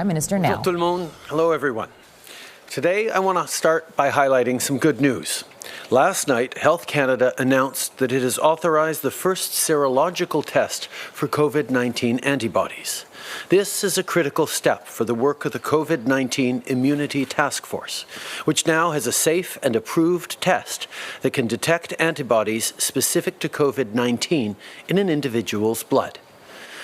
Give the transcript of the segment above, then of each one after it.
Prime Minister now. Bonjour tout le monde. Hello, everyone. Today, I want to start by highlighting some good news. Last night, Health Canada announced that it has authorized the first serological test for COVID-19 antibodies. This is a critical step for the work of the COVID-19 Immunity Task Force, which now has a safe and approved test that can detect antibodies specific to COVID-19 in an individual's blood.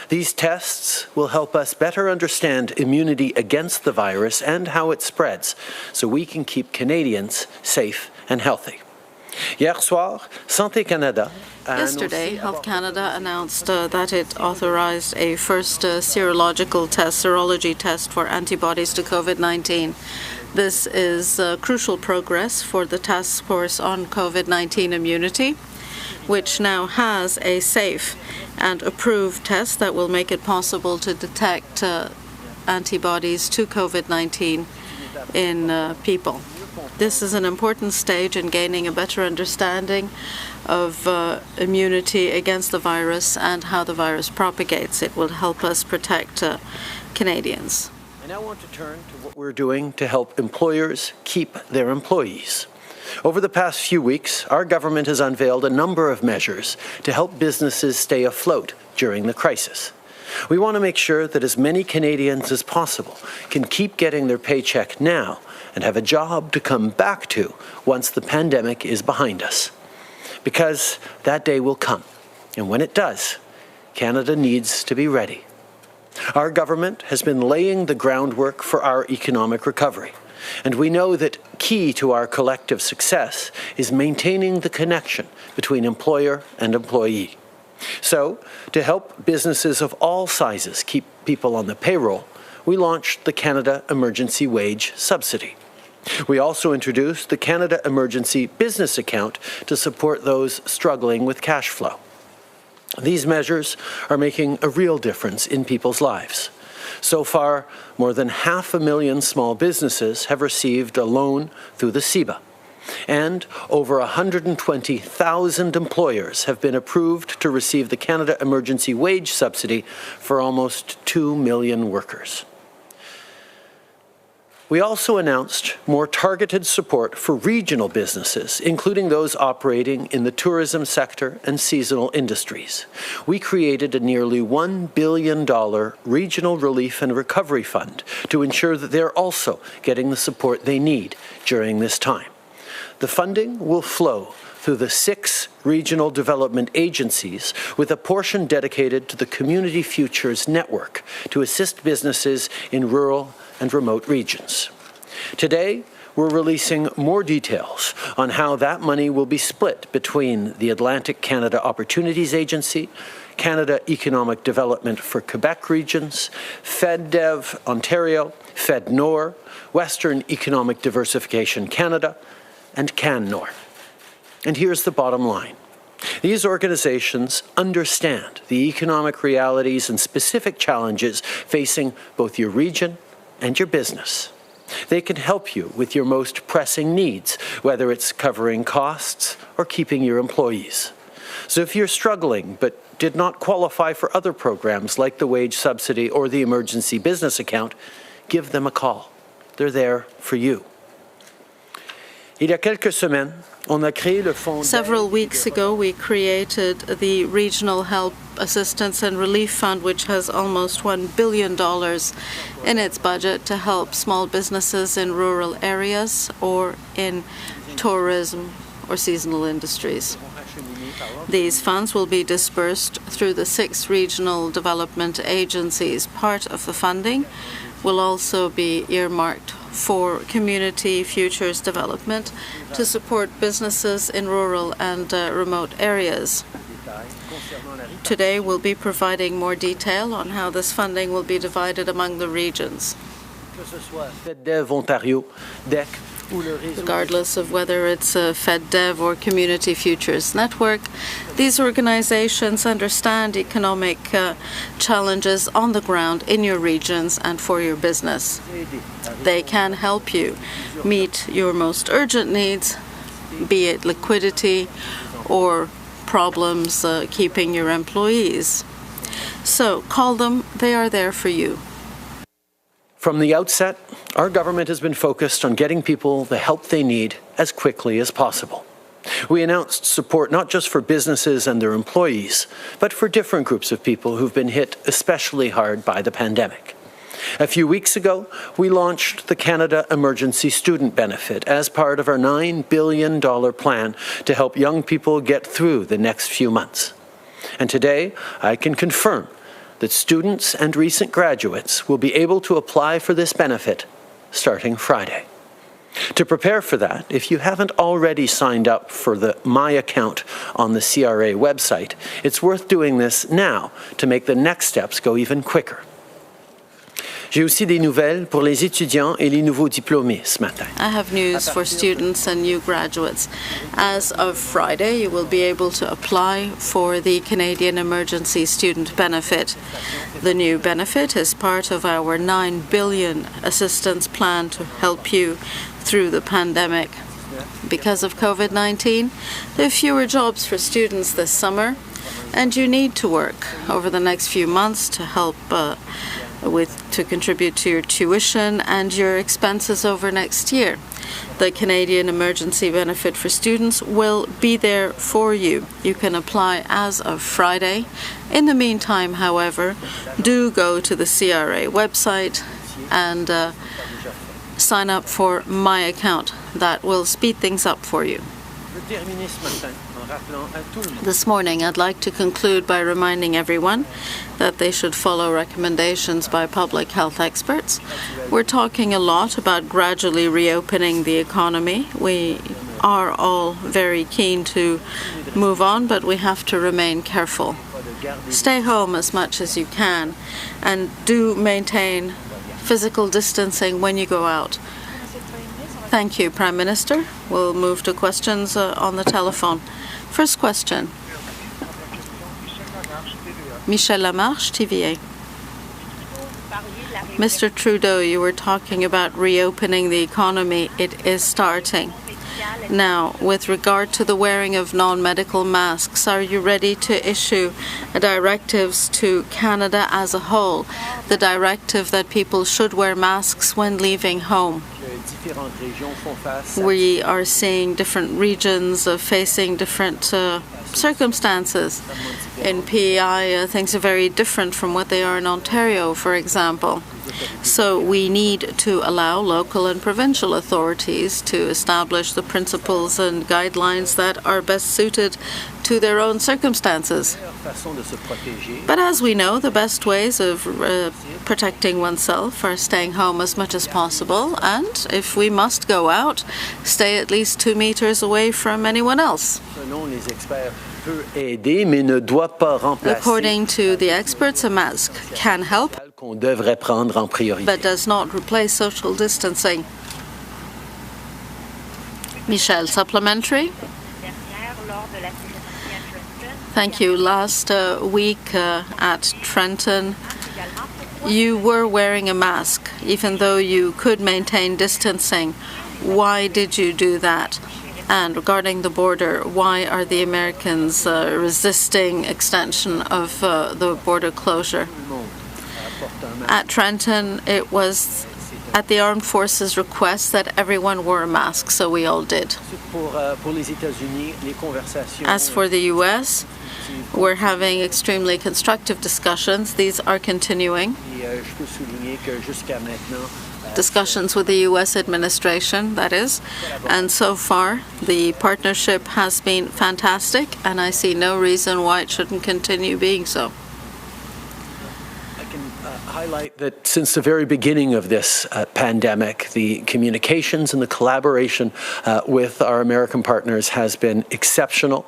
These tests will help us better understand immunity against the virus and how it spreads, so we can keep Canadians safe and healthy. Yesterday, Health Canada announced that it authorized a first serology test for antibodies to COVID-19. This is crucial progress for the task force on COVID-19 immunity, which now has a safe and approved test that will make it possible to detect antibodies to COVID-19 in people. This is an important stage in gaining a better understanding of immunity against the virus and how the virus propagates. It will help us protect Canadians. I now want to turn to what we're doing to help employers keep their employees. Over the past few weeks, our government has unveiled a number of measures to help businesses stay afloat during the crisis. We want to make sure that as many Canadians as possible can keep getting their paycheck now and have a job to come back to once the pandemic is behind us. Because that day will come, and when it does, Canada needs to be ready. Our government has been laying the groundwork for our economic recovery. And we know that key to our collective success is maintaining the connection between employer and employee. So, to help businesses of all sizes keep people on the payroll, we launched the Canada Emergency Wage Subsidy. We also introduced the Canada Emergency Business Account to support those struggling with cash flow. These measures are making a real difference in people's lives. So far, more than 500,000 small businesses have received a loan through the CESB, and over 120,000 employers have been approved to receive the Canada Emergency Wage Subsidy for almost 2 million workers. We also announced more targeted support for regional businesses, including those operating in the tourism sector and seasonal industries. We created a nearly $1 billion regional relief and recovery fund to ensure that they're also getting the support they need during this time. The funding will flow through the 6 regional development agencies, with a portion dedicated to the Community Futures Network to assist businesses in rural and remote regions. Today, we're releasing more details on how that money will be split between the Atlantic Canada Opportunities Agency, Canada Economic Development for Quebec regions, FedDev Ontario, FedNor, Western Economic Diversification Canada, and CanNor. And here's the bottom line. These organizations understand the economic realities and specific challenges facing both your region and your business. They can help you with your most pressing needs, whether it's covering costs or keeping your employees. So if you're struggling but did not qualify for other programs like the wage subsidy or the emergency business account, give them a call. They're there for you. Several weeks ago, we created the Regional Help Assistance and Relief Fund, which has almost $1 billion in its budget to help small businesses in rural areas or in tourism or seasonal industries. These funds will be dispersed through the 6 regional development agencies. Part of the funding will also be earmarked for community futures development to support businesses in rural and remote areas. Today, we'll be providing more detail on how this funding will be divided among the regions. Regardless of whether it's a FedDev or Community Futures Network, these organizations understand economic challenges on the ground in your regions and for your business. They can help you meet your most urgent needs, be it liquidity or problems keeping your employees. So call them, they are there for you. From the outset, our government has been focused on getting people the help they need as quickly as possible. We announced support not just for businesses and their employees, but for different groups of people who've been hit especially hard by the pandemic. A few weeks ago, we launched the Canada Emergency Student Benefit as part of our $9 billion plan to help young people get through the next few months. And today, I can confirm that students and recent graduates will be able to apply for this benefit starting Friday. To prepare for that, if you haven't already signed up for the My Account on the CRA website, it's worth doing this now to make the next steps go even quicker. J'ai aussi des nouvelles pour les étudiants et les nouveaux diplômés ce matin. I have news for students and new graduates. As of Friday, you will be able to apply for the Canadian Emergency Student Benefit. The new benefit is part of our $9 billion assistance plan to help you through the pandemic. Because of COVID-19, there are fewer jobs for students this summer, and you need to work over the next few months to help to contribute to your tuition and your expenses over next year. The Canadian Emergency Benefit for students will be there for you. You can apply as of Friday. In the meantime, however, do go to the CRA website and sign up for My Account. That will speed things up for you. This morning, I'd like to conclude by reminding everyone that they should follow recommendations by public health experts. We're talking a lot about gradually reopening the economy. We are all very keen to move on, but we have to remain careful. Stay home as much as you can, and do maintain physical distancing when you go out. Thank you, Prime Minister. We'll move to questions on the telephone. First question. Michel Lamarche, TVA. Mr. Trudeau, you were talking about reopening the economy. It is starting. Now, with regard to the wearing of non-medical masks, are you ready to issue directives to Canada as a whole, the directive that people should wear masks when leaving home? We are seeing different regions facing different circumstances. In PEI, things are very different from what they are in Ontario, for example. So we need to allow local and provincial authorities to establish the principles and guidelines that are best suited to their own circumstances. But as we know, the best ways of protecting oneself are staying home as much as possible, and if we must go out, stay at least 2 meters away from anyone else. According to the experts, a mask can help, but does not replace social distancing. Michel, supplementary? Thank you. Last week at Trenton, you were wearing a mask, even though you could maintain distancing. Why did you do that? And regarding the border, why are the Americans resisting extension of the border closure? At Trenton, it was at the Armed Forces' request that everyone wore a mask, so we all did. As for the U.S., we're having extremely constructive discussions. These are continuing. Discussions with the U.S. administration, that is. And so far, the partnership has been fantastic, and I see no reason why it shouldn't continue being so. Highlight that since the very beginning of this pandemic, the communications and the collaboration with our American partners has been exceptional.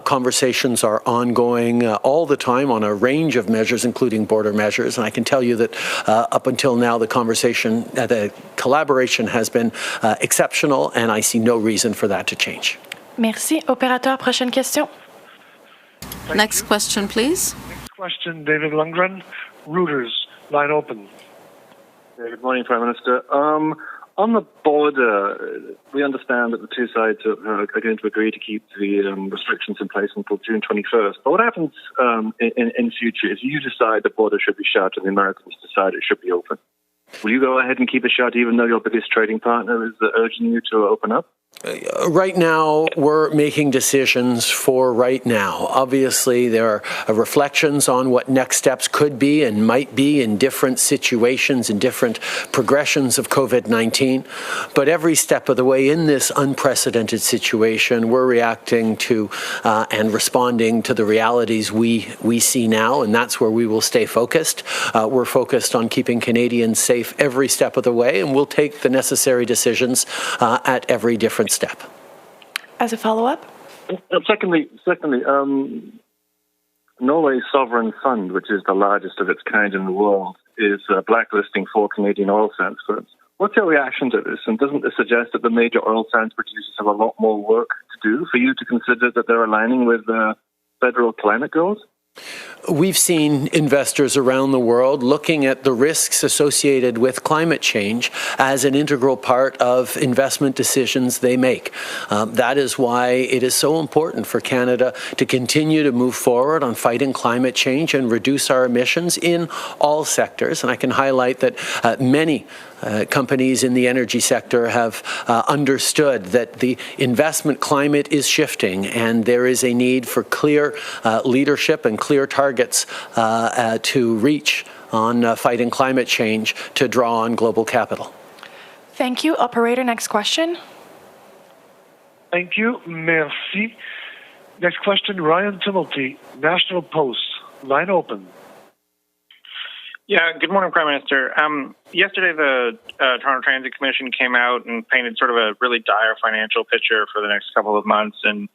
Conversations are ongoing all the time on a range of measures, including border measures. And I can tell you that up until now, the collaboration has been exceptional, and I see no reason for that to change. Merci. Opérateur, prochaine question. Next question, please. Next question, David Lundgren, Reuters. Line open. Good morning, Prime Minister. On the border, we understand that the two sides are going to agree to keep the restrictions in place until June 21st. But what happens in future if you decide the border should be shut and the Americans decide it should be open? Will you go ahead and keep it shut even though your biggest trading partner is urging you to open up? Right now, we're making decisions for right now. Obviously, there are reflections on what next steps could be and might be in different situations and different progressions of COVID-19. But every step of the way in this unprecedented situation, we're reacting to and responding to the realities we see now, and that's where we will stay focused. We're focused on keeping Canadians safe every step of the way, and we'll take the necessary decisions at every different step. As a follow-up? Secondly, Norway's sovereign fund, which is the largest of its kind in the world, is blacklisting 4 Canadian oil sands firms. What's your reaction to this? And doesn't this suggest that the major oil sands producers have a lot more work to do for you to consider that they're aligning with federal climate goals? We've seen investors around the world looking at the risks associated with climate change as an integral part of investment decisions they make. That is why it is so important for Canada to continue to move forward on fighting climate change and reduce our emissions in all sectors. And I can highlight that many companies in the energy sector have understood that the investment climate is shifting and there is a need for clear leadership and clear targets to reach on fighting climate change to draw on global capital. Thank you. Operator, next question. Thank you. Merci. Next question, Ryan Timilty, National Post. Line open. Yeah, good morning, Prime Minister. Yesterday, the Toronto Transit Commission came out and painted sort of a really dire financial picture for the next couple of months, and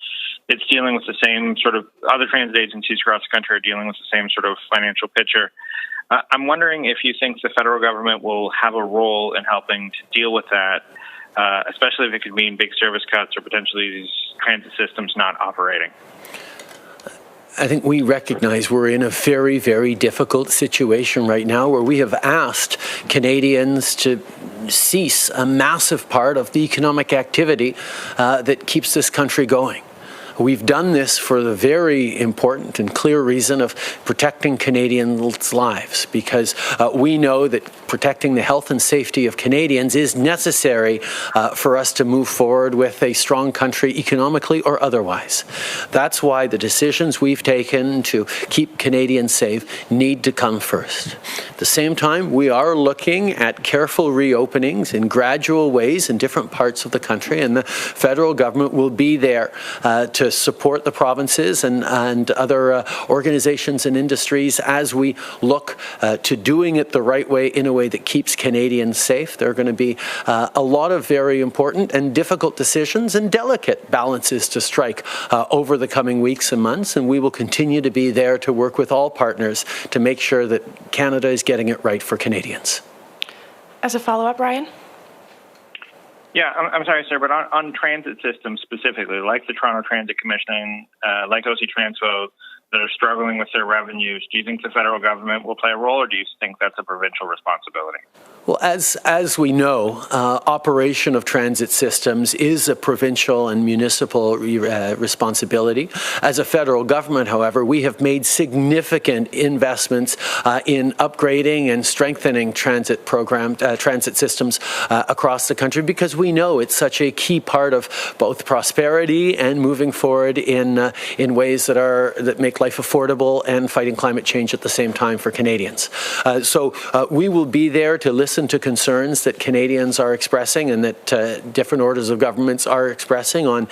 it's dealing with the same sort of, other transit agencies across the country are dealing with the same sort of financial picture. I'm wondering if you think the federal government will have a role in helping to deal with that, especially if it could mean big service cuts or potentially these transit systems not operating. I think we recognize we're in a very, very difficult situation right now where we have asked Canadians to cease a massive part of the economic activity that keeps this country going. We've done this for the very important and clear reason of protecting Canadians' lives, because we know that protecting the health and safety of Canadians is necessary for us to move forward with a strong country economically or otherwise. That's why the decisions we've taken to keep Canadians safe need to come first. At the same time, we are looking at careful reopenings in gradual ways in different parts of the country, and the federal government will be there to support the provinces and other organizations and industries as we look to doing it the right way in a way that keeps Canadians safe. There are going to be a lot of very important and difficult decisions and delicate balances to strike over the coming weeks and months, and we will continue to be there to work with all partners to make sure that Canada is getting it right for Canadians. As a follow-up, Ryan? Yeah, I'm sorry, sir, but on transit systems specifically, like the Toronto Transit Commission, like OC Transpo, that are struggling with their revenues, do you think the federal government will play a role, or do you think that's a provincial responsibility? Well, as we know, operation of transit systems is a provincial and municipal responsibility. As a federal government, however, we have made significant investments in upgrading and strengthening transit systems across the country, because we know it's such a key part of both prosperity and moving forward in ways that make life affordable and fighting climate change at the same time for Canadians. So we will be there to listen to concerns that Canadians are expressing and that different orders of governments are expressing on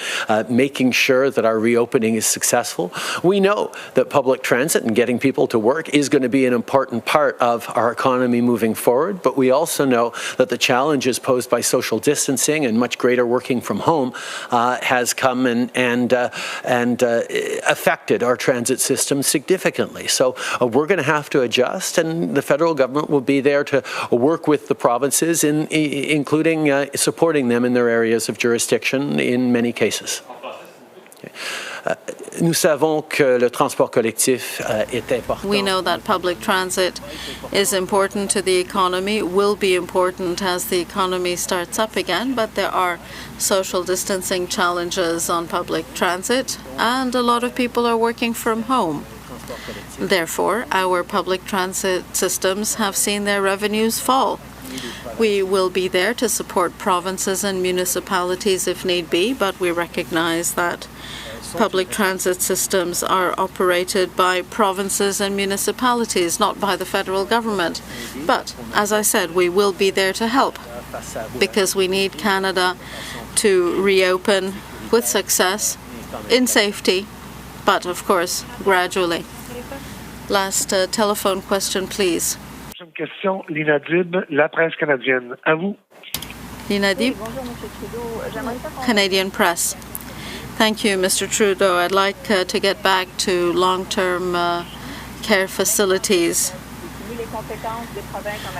making sure that our reopening is successful. We know that public transit and getting people to work is going to be an important part of our economy moving forward, but we also know that the challenges posed by social distancing and much greater working from home has come and affected our transit system significantly. So we're going to have to adjust, and the federal government will be there to work with the provinces, including supporting them in their areas of jurisdiction in many cases. Nous savons que le transport collectif est important. We know that public transit is important to the economy, will be important as the economy starts up again, but there are social distancing challenges on public transit, and a lot of people are working from home. Therefore, our public transit systems have seen their revenues fall. We will be there to support provinces and municipalities if need be, but we recognize that public transit systems are operated by provinces and municipalities, not by the federal government. But, as I said, we will be there to help because we need Canada to reopen with success, in safety, but, of course, gradually. Last telephone question, please. Prochaine question, Lina Dib, La Presse canadienne. À vous. Lina Dib, Canadian Press. Thank you, Mr. Trudeau. I'd like to get back to long-term care facilities.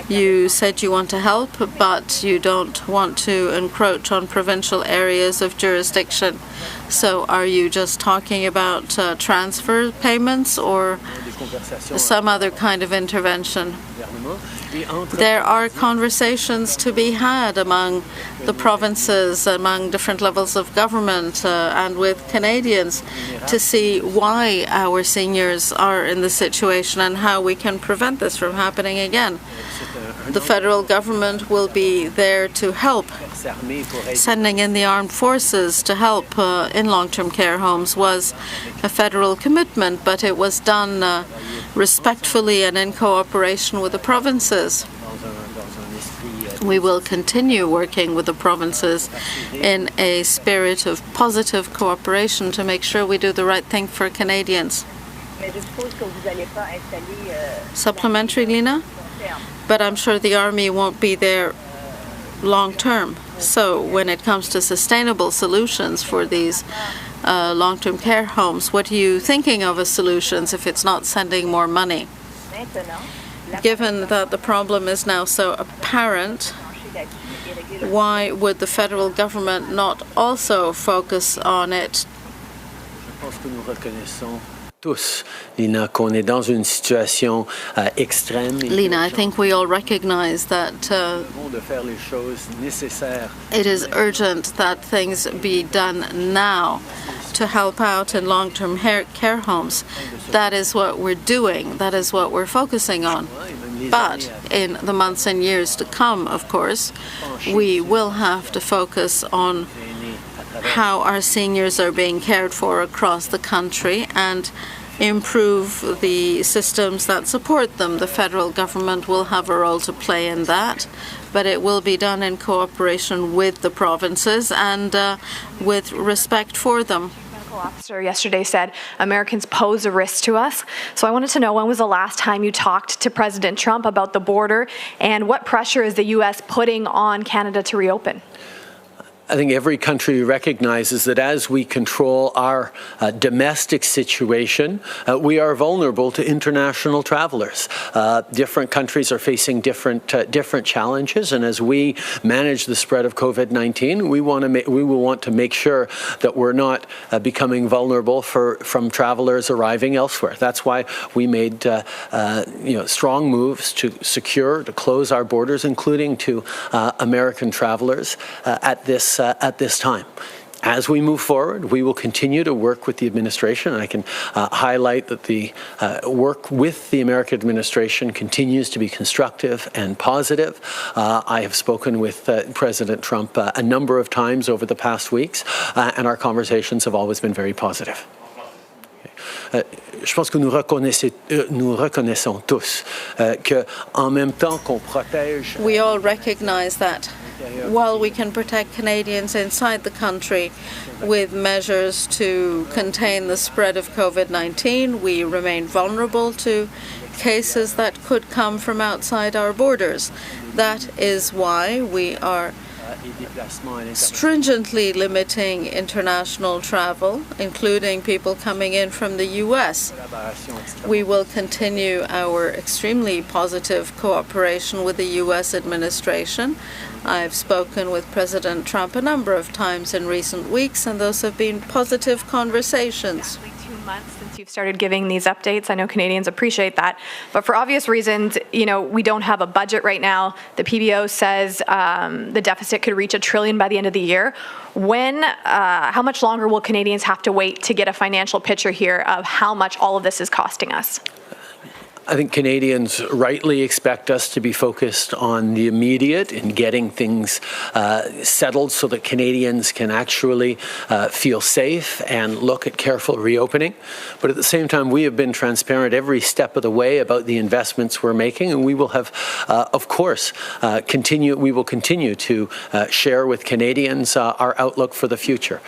You said you want to help, but you don't want to encroach on provincial areas of jurisdiction. So are you just talking about transfer payments or some other kind of intervention? There are conversations to be had among the provinces, among different levels of government, and with Canadians to see why our seniors are in this situation and how we can prevent this from happening again. The federal government will be there to help. Sending in the armed forces to help in long-term care homes was a federal commitment, but it was done respectfully and in cooperation with the provinces. We will continue working with the provinces in a spirit of positive cooperation to make sure we do the right thing for Canadians. Supplementary, Lina? But I'm sure the Army won't be there long term. So when it comes to sustainable solutions for these long-term care homes, what are you thinking of as solutions if it's not sending more money? Given that the problem is now so apparent, why would the federal government not also focus on it? Lina, qu'on est dans une situation extrême. Lina, I think we all recognize that it is urgent that things be done now to help out in long-term care homes. That is what we're doing. That is what we're focusing on. But in the months and years to come, of course, we will have to focus on how our seniors are being cared for across the country and improve the systems that support them. The federal government will have a role to play in that, but it will be done in cooperation with the provinces and with respect for them. Officer yesterday said Americans pose a risk to us. So I wanted to know, when was the last time you talked to President Trump about the border, and what pressure is the U.S. putting on Canada to reopen? I think every country recognizes that as we control our domestic situation, we are vulnerable to international travelers. Different countries are facing different challenges, and as we manage the spread of COVID-19, we will want to make sure that we're not becoming vulnerable from travelers arriving elsewhere. That's why we made strong moves to close our borders, including to American travelers at this time. As we move forward, we will continue to work with the administration, and I can highlight that the work with the American administration continues to be constructive and positive. I have spoken with President Trump a number of times over the past weeks, and our conversations have always been very positive. Je pense que nous reconnaissons tous que en même temps qu'on protège. We all recognize that while we can protect Canadians inside the country with measures to contain the spread of COVID-19, we remain vulnerable to cases that could come from outside our borders. That is why we are stringently limiting international travel, including people coming in from the U.S. We will continue our extremely positive cooperation with the U.S. administration. I've spoken with President Trump a number of times in recent weeks, and those have been positive conversations. 2 months since you've started giving these updates. I know Canadians appreciate that. But for obvious reasons, we don't have a budget right now. The PBO says the deficit could reach $1 trillion by the end of the year. How much longer will Canadians have to wait to get a financial picture here of how much all of this is costing us? I think Canadians rightly expect us to be focused on the immediate and getting things settled so that Canadians can actually feel safe and look at careful reopening. But at the same time, we have been transparent every step of the way about the investments we're making, and we will have, of course, we will continue to share with Canadians our outlook for the future.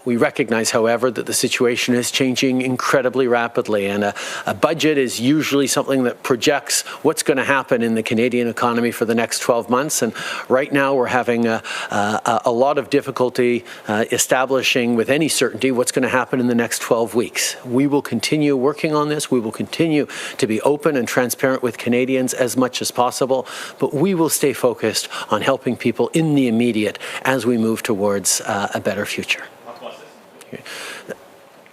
We recognize, however, that the situation is changing incredibly rapidly, and a budget is usually something that projects what's going to happen in the Canadian economy for the next 12 months. And right now we're having a lot of difficulty establishing with any certainty what's going to happen in the next 12 weeks. We will continue working on this. We will continue to be open and transparent with Canadians as much as possible, but we will stay focused on helping people in the immediate as we move towards a better future.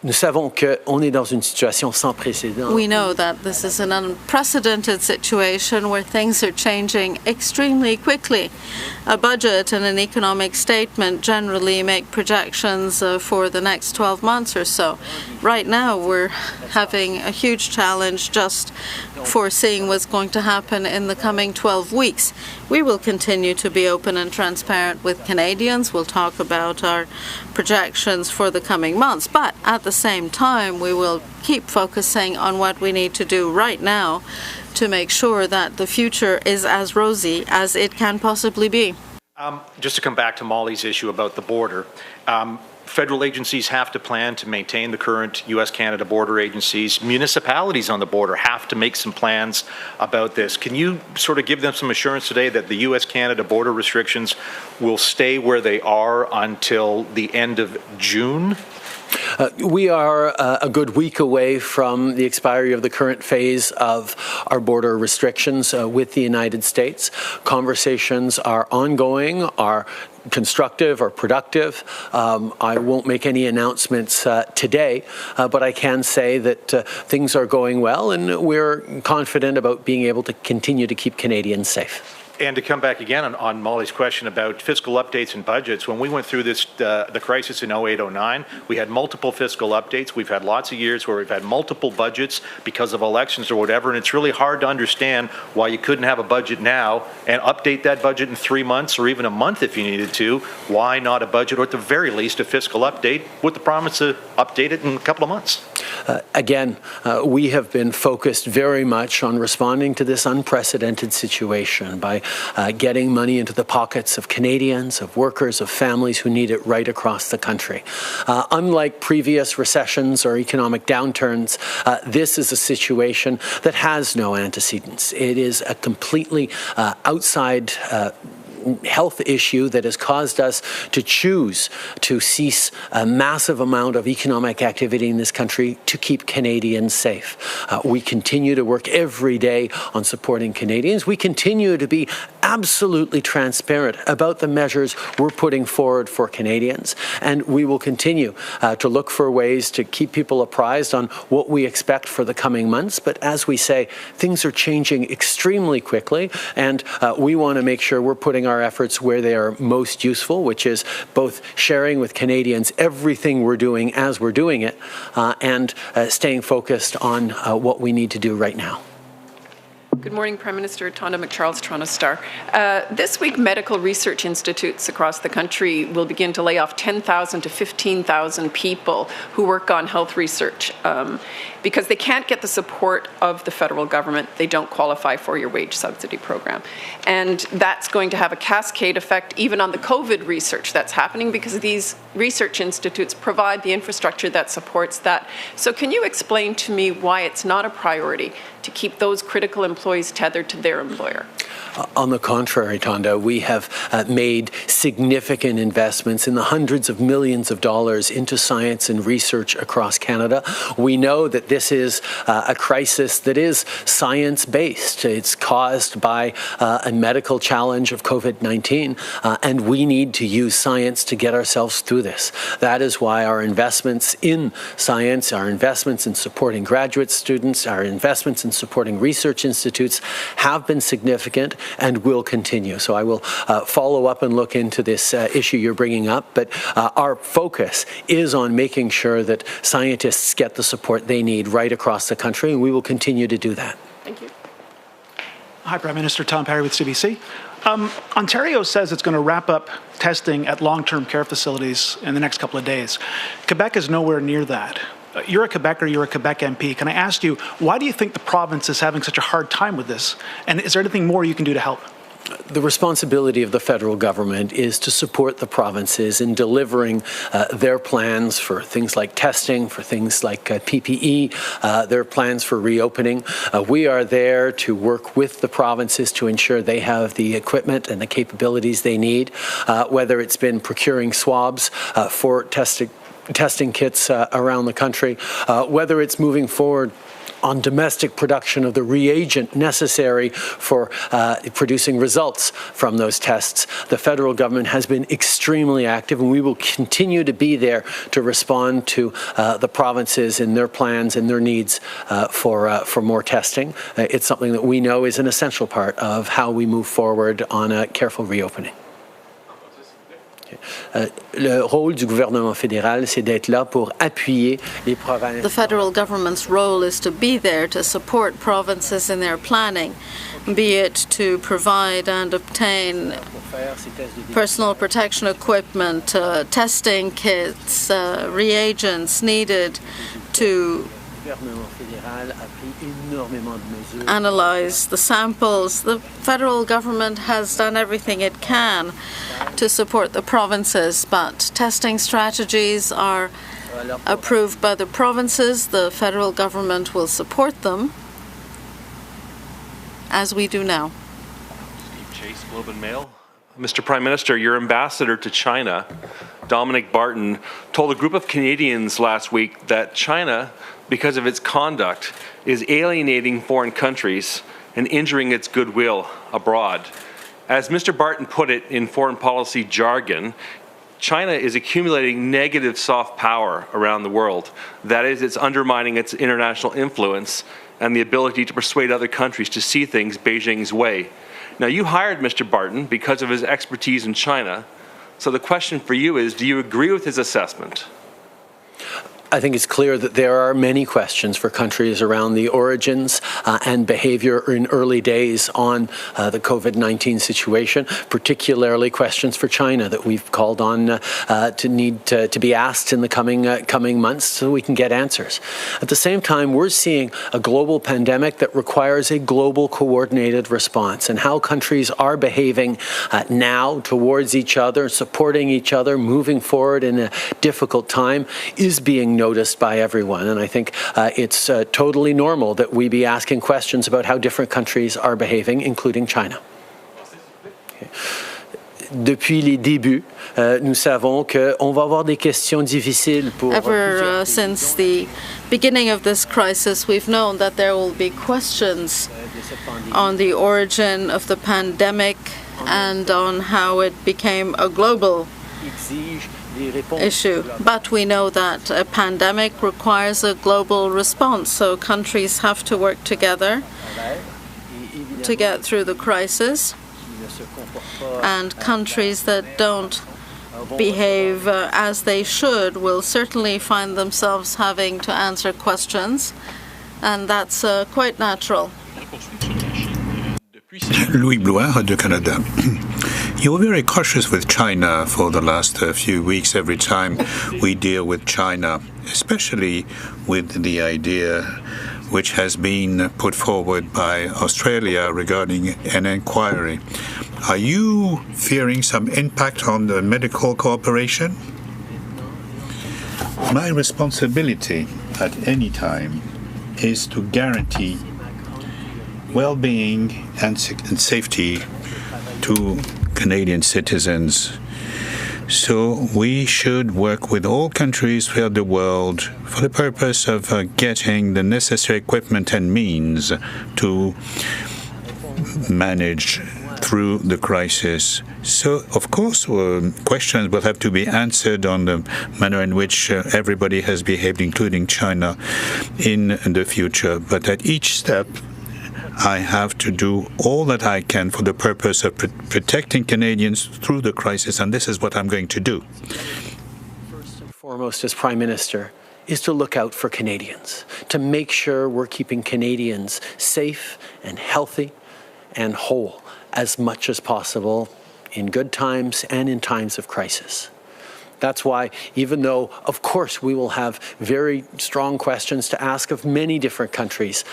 Nous savons qu'on est dans une situation sans précédent. We know that this is an unprecedented situation where things are changing extremely quickly. A budget and an economic statement generally make projections for the next 12 months or so. Right now, we're having a huge challenge just foreseeing what's going to happen in the coming 12 weeks. We will continue to be open and transparent with Canadians. We'll talk about our projections for the coming months, but at the same time, we will keep focusing on what we need to do right now to make sure that the future is as rosy as it can possibly be. Just to come back to Molly's issue about the border, federal agencies have to plan to maintain the current U.S.-Canada border agencies. Municipalities on the border have to make some plans about this. Can you sort of give them some assurance today that the U.S.-Canada border restrictions will stay where they are until the end of June? We are a good week away from the expiry of the current phase of our border restrictions with the United States. Conversations are ongoing, are constructive or productive. I won't make any announcements today, but I can say that things are going well, and we're confident about being able to continue to keep Canadians safe. And to come back again on Molly's question about fiscal updates and budgets, when we went through this, the crisis in 08-09, we had multiple fiscal updates. We've had lots of years where we've had multiple budgets because of elections or whatever, and it's really hard to understand why you couldn't have a budget now and update that budget in 3 months or even a month if you needed to. Why not a budget, or at the very least a fiscal update with the promise to update it in a couple of months? Again, we have been focused very much on responding to this unprecedented situation by getting money into the pockets of Canadians, of workers, of families who need it right across the country. Unlike previous recessions or economic downturns, this is a situation that has no antecedents. It is a completely outside health issue that has caused us to choose to cease a massive amount of economic activity in this country to keep Canadians safe. We continue to work every day on supporting Canadians. We continue to be absolutely transparent about the measures we're putting forward for Canadians, and we will continue to look for ways to keep people apprised on what we expect for the coming months. But as we say, things are changing extremely quickly, and we want to make sure we're putting our efforts where they are most useful, which is both sharing with Canadians everything we're doing as we're doing it, and staying focused on what we need to do right now. Good morning, Prime Minister. Tonda McCharles, Toronto Star. This week, medical research institutes across the country will begin to lay off 10,000 to 15,000 people who work on health research because they can't get the support of the federal government. They don't qualify for your wage subsidy program. And that's going to have a cascade effect even on the COVID research that's happening because these research institutes provide the infrastructure that supports that. So can you explain to me why it's not a priority to keep those critical employees tethered to their employer? On the contrary, Tonda, we have made significant investments in the hundreds of millions of dollars into science and research across Canada. We know that this is a crisis that is science-based. It's caused by a medical challenge of COVID-19, and we need to use science to get ourselves through this. That is why our investments in science, our investments in supporting graduate students, our investments in supporting research institutes have been significant and will continue. So I will follow up and look into this issue you're bringing up, but our focus is on making sure that scientists get the support they need made right across the country, and we will continue to do that. Thank you. Hi, Prime Minister. Tom Parry with CBC. Ontario says it's going to wrap up testing at long-term care facilities in the next couple of days. Quebec is nowhere near that. You're a Quebecer, you're a Quebec MP. Can I ask you, why do you think the province is having such a hard time with this? And is there anything more you can do to help? The responsibility of the federal government is to support the provinces in delivering their plans for things like testing, for things like PPE, their plans for reopening. We are there to work with the provinces to ensure they have the equipment and the capabilities they need, whether it's been procuring swabs for testing kits around the country, whether it's moving forward on domestic production of the reagent necessary for producing results from those tests. The federal government has been extremely active, and we will continue to be there to respond to the provinces in their plans and their needs for more testing. It's something that we know is an essential part of how we move forward on a careful reopening. Le rôle du gouvernement fédéral, c'est d'être là pour appuyer les provinces. The federal government's role is to be there to support provinces in their planning, be it to provide and obtain personal protection equipment, testing kits, reagents needed to analyze the samples. The federal government has done everything it can to support the provinces, but testing strategies are approved by the provinces. The federal government will support them, as we do now. Steve Chase, Globe and Mail. Mr. Prime Minister, your ambassador to China, Dominic Barton, told a group of Canadians last week that China, because of its conduct, is alienating foreign countries and injuring its goodwill abroad. As Mr. Barton put it in foreign policy jargon, China is accumulating negative soft power around the world. That is, it's undermining its international influence and the ability to persuade other countries to see things Beijing's way. Now, you hired Mr. Barton because of his expertise in China. So the question for you is, do you agree with his assessment? I think it's clear that there are many questions for countries around the origins and behavior in early days on the COVID-19 situation, particularly questions for China that we've called on to need to be asked in the coming months so we can get answers. At the same time, we're seeing a global pandemic that requires a global coordinated response, and how countries are behaving now towards each other, supporting each other, moving forward in a difficult time is being noticed by everyone. And I think it's totally normal that we be asking questions about how different countries are behaving, including China. Okay. Depuis les débuts, nous savons qu'on va avoir des questions difficiles pour... Ever since the beginning of this crisis, we've known that there will be questions on the origin of the pandemic and on how it became a global issue. But we know that a pandemic requires a global response, so countries have to work together to get through the crisis. And countries that don't behave as they should will certainly find themselves having to answer questions, and that's quite natural. Louis Blois de Canada. You were very cautious with China for the last few weeks every time we deal with China, especially with the idea which has been put forward by Australia regarding an inquiry. Are you fearing some impact on the medical cooperation? My responsibility at any time is to guarantee well-being and safety to Canadian citizens. So we should work with all countries throughout the world for the purpose of getting the necessary equipment and means to manage through the crisis. So, of course, questions will have to be answered on the manner in which everybody has behaved, including China, in the future. But at each step, I have to do all that I can for the purpose of protecting Canadians through the crisis, and this is what I'm going to do. First and foremost, as Prime Minister, is to look out for Canadians, to make sure we're keeping Canadians safe and healthy and whole as much as possible in good times and in times of crisis. That's why, even though, of course, we will have very strong questions to ask of many different countries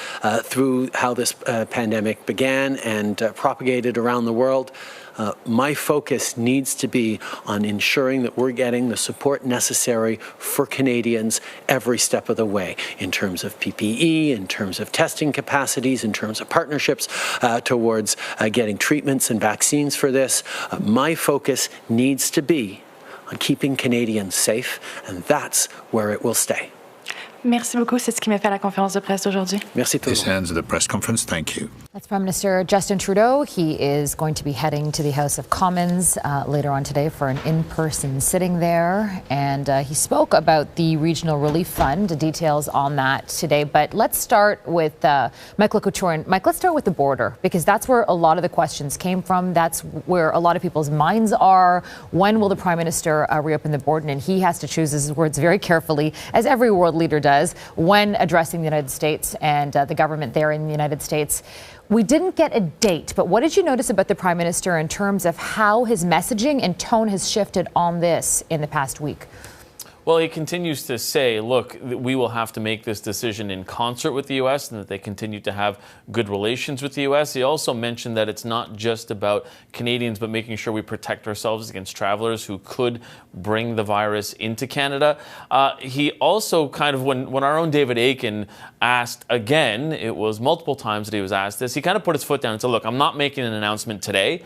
through how this pandemic began and propagated around the world, my focus needs to be on ensuring that we're getting the support necessary for Canadians every step of the way, in terms of PPE, in terms of testing capacities, in terms of partnerships towards getting treatments and vaccines for this. My focus needs to be on keeping Canadians safe, and that's where it will stay. Merci beaucoup. C'est ce qui m'a fait la conférence de presse d'aujourd'hui. Merci tout le monde. This ends the press conference. Thank you. That's Prime Minister Justin Trudeau. He is going to be heading to the House of Commons later on today for an in-person sitting there. And he spoke about the Regional Relief Fund, details on that today. But let's start with Michael Couture. Mike, let's start with the border, because that's where a lot of the questions came from. That's where a lot of people's minds are. When will the Prime Minister reopen the border? And he has to choose his words very carefully, as every world leader does, when addressing the United States and the government there in the United States. We didn't get a date, but what did you notice about the Prime Minister in terms of how his messaging and tone has shifted on this in the past week? Well, he continues to say, look, we will have to make this decision in concert with the U.S. and that they continue to have good relations with the U.S. He also mentioned that it's not just about Canadians, but making sure we protect ourselves against travelers who could bring the virus into Canada. He also kind of, when our own David Akin asked again, it was multiple times that he was asked this, he kind of put his foot down and said, look, I'm not making an announcement today.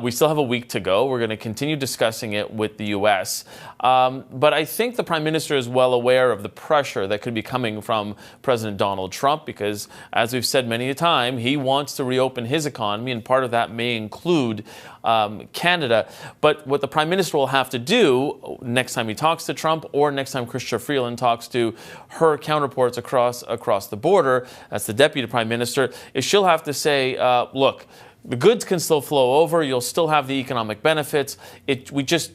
We still have a week to go. We're going to continue discussing it with the U.S. But I think the Prime Minister is well aware of the pressure that could be coming from President Donald Trump, because, as we've said many a time, he wants to reopen his economy, and part of that may include Canada. But what the Prime Minister will have to do next time he talks to Trump, or next time Chrystia Freeland talks to her counterparts across the border, that's the Deputy Prime Minister, is she'll have to say, look, the goods can still flow over, you'll still have the economic benefits, we just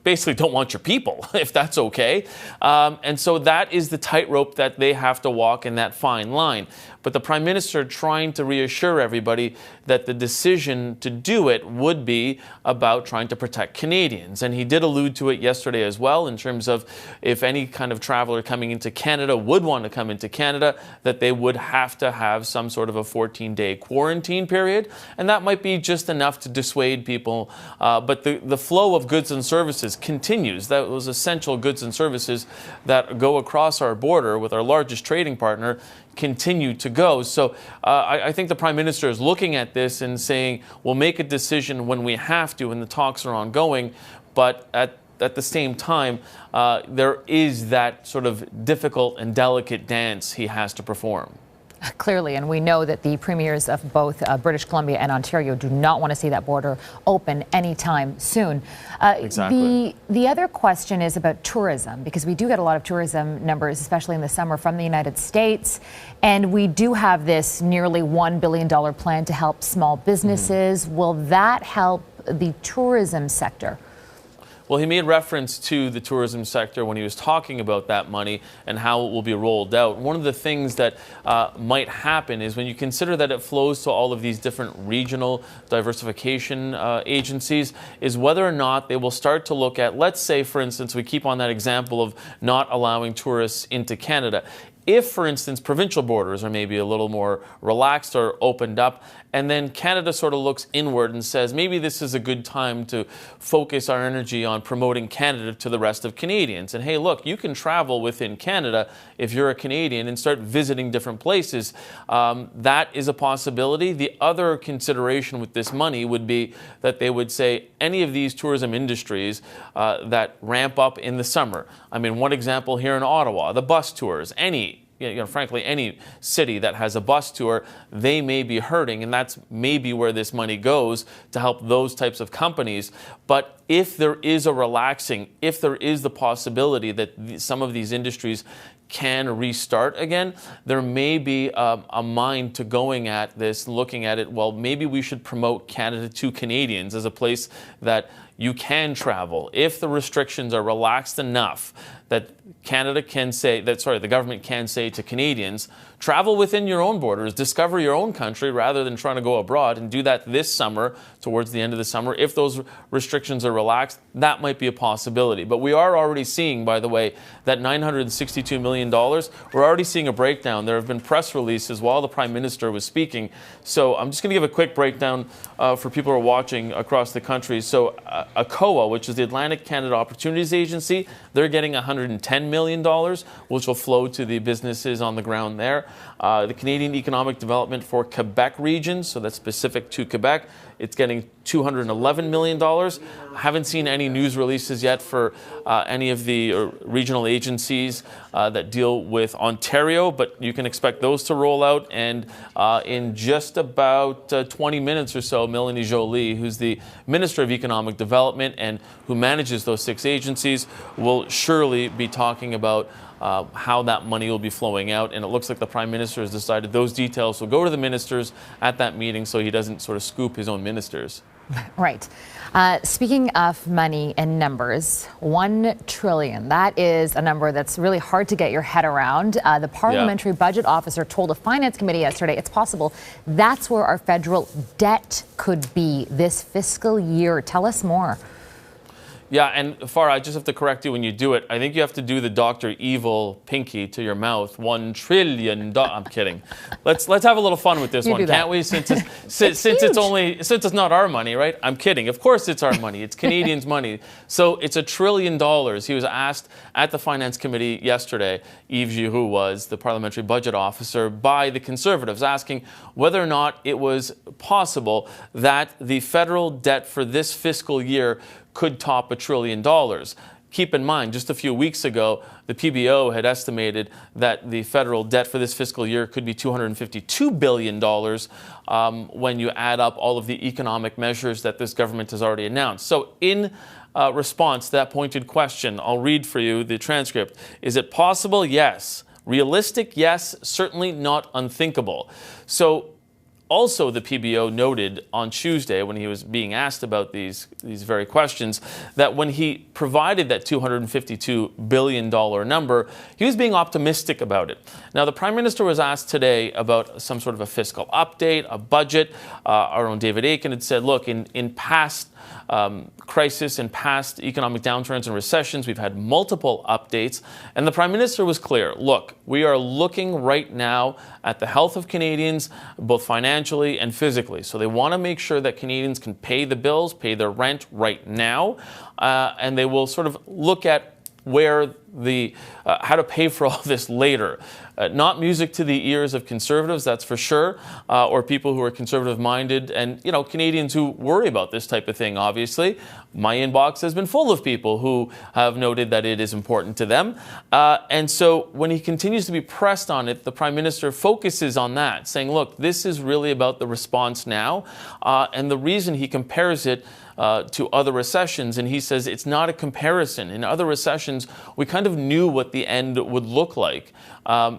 basically don't want your people, if that's okay. And so that is the tightrope that they have to walk, in that fine line. But the Prime Minister trying to reassure everybody that the decision to do it would be about trying to protect Canadians. And he did allude to it yesterday as well, in terms of if any kind of traveler coming into Canada would want to come into Canada, that they would have to have some sort of a 14-day quarantine period. And that might be just enough to dissuade people. But the flow of goods and services continues. Those essential goods and services that go across our border with our largest trading partner continue to go. So I think the Prime Minister is looking at this and saying, we'll make a decision when we have to, and the talks are ongoing. But at the same time, there is that sort of difficult and delicate dance he has to perform. Clearly, and we know that the premiers of both British Columbia and Ontario do not want to see that border open anytime soon. Exactly. The other question is about tourism, because we do get a lot of tourism numbers, especially in the summer, from the United States. And we do have this nearly $1 billion plan to help small businesses. Will that help the tourism sector? Well, he made reference to the tourism sector when he was talking about that money and how it will be rolled out. One of the things that might happen is when you consider that it flows to all of these different regional diversification agencies, is whether or not they will start to look at, let's say, for instance, we keep on that example of not allowing tourists into Canada. If, for instance, provincial borders are maybe a little more relaxed or opened up, and then Canada sort of looks inward and says, maybe this is a good time to focus our energy on promoting Canada to the rest of Canadians. And hey, look, you can travel within Canada if you're a Canadian and start visiting different places. That is a possibility. The other consideration with this money would be that they would say any of these tourism industries that ramp up in the summer. I mean, one example here in Ottawa, the bus tours, frankly, any city that has a bus tour, they may be hurting, and that's maybe where this money goes to help those types of companies. But if there is a relaxing, if there is the possibility that some of these industries can restart again, there may be a mind to going at this, looking at it, well, maybe we should promote Canada to Canadians as a place that you can travel. If the restrictions are relaxed enough, that the government can say to Canadians, travel within your own borders, discover your own country rather than trying to go abroad, and do that this summer, towards the end of the summer. If those restrictions are relaxed, that might be a possibility. But we are already seeing, by the way, that $962 million, we're already seeing a breakdown. There have been press releases while the Prime Minister was speaking. So I'm just going to give a quick breakdown for people who are watching across the country. So ACOA, which is the Atlantic Canada Opportunities Agency, they're getting $110 million, which will flow to the businesses on the ground there. The Canadian Economic Development for Quebec region, so that's specific to Quebec, it's getting $211 million. I haven't seen any news releases yet for any of the regional agencies that deal with Ontario, but you can expect those to roll out. And in just about 20 minutes or so, Melanie Joly, who's the Minister of Economic Development and who manages those 6 agencies, will surely be talking about how that money will be flowing out. And it looks like the Prime Minister has decided those details will go to the ministers at that meeting so he doesn't sort of scoop his own ministers. Right. Speaking of money and numbers, $1 trillion. That is a number that's really hard to get your head around. The parliamentary budget officer told a finance committee yesterday it's possible that's where our federal debt could be this fiscal year. Tell us more. Yeah, and Farah, I just have to correct you when you do it. I think you have to do the Dr. Evil pinky to your mouth. $1 trillion. I'm kidding. Let's have a little fun with this one, can't we? Since it's not our money, right? I'm kidding. Of course it's our money. It's Canadians' money. So it's $1 trillion. He was asked at the Finance Committee yesterday, Yves Giroux was the parliamentary budget officer, by the Conservatives, asking whether or not it was possible that the federal debt for this fiscal year could top $1 trillion. Keep in mind, just a few weeks ago, the PBO had estimated that the federal debt for this fiscal year could be $252 billion when you add up all of the economic measures that this government has already announced. So in response to that pointed question, I'll read for you the transcript. Is it possible? Yes. Realistic? Yes. Certainly not unthinkable. So also, the PBO noted on Tuesday, when he was being asked about these very questions, that when he provided that $252 billion number, he was being optimistic about it. Now, the Prime Minister was asked today about some sort of a fiscal update, a budget. Our own David Akin had said, look, in past crisis and past economic downturns and recessions, we've had multiple updates. And the Prime Minister was clear. Look, we are looking right now at the health of Canadians, both financially and physically. So they want to make sure that Canadians can pay the bills, pay their rent right now. And they will sort of look at where how to pay for all this later. Not music to the ears of Conservatives, that's for sure, or people who are Conservative-minded and, Canadians who worry about this type of thing, obviously. My inbox has been full of people who have noted that it is important to them. And so when he continues to be pressed on it, the Prime Minister focuses on that, saying, look, this is really about the response now. And the reason he compares it to other recessions, and he says it's not a comparison. In other recessions, we kind of knew what the end would look like.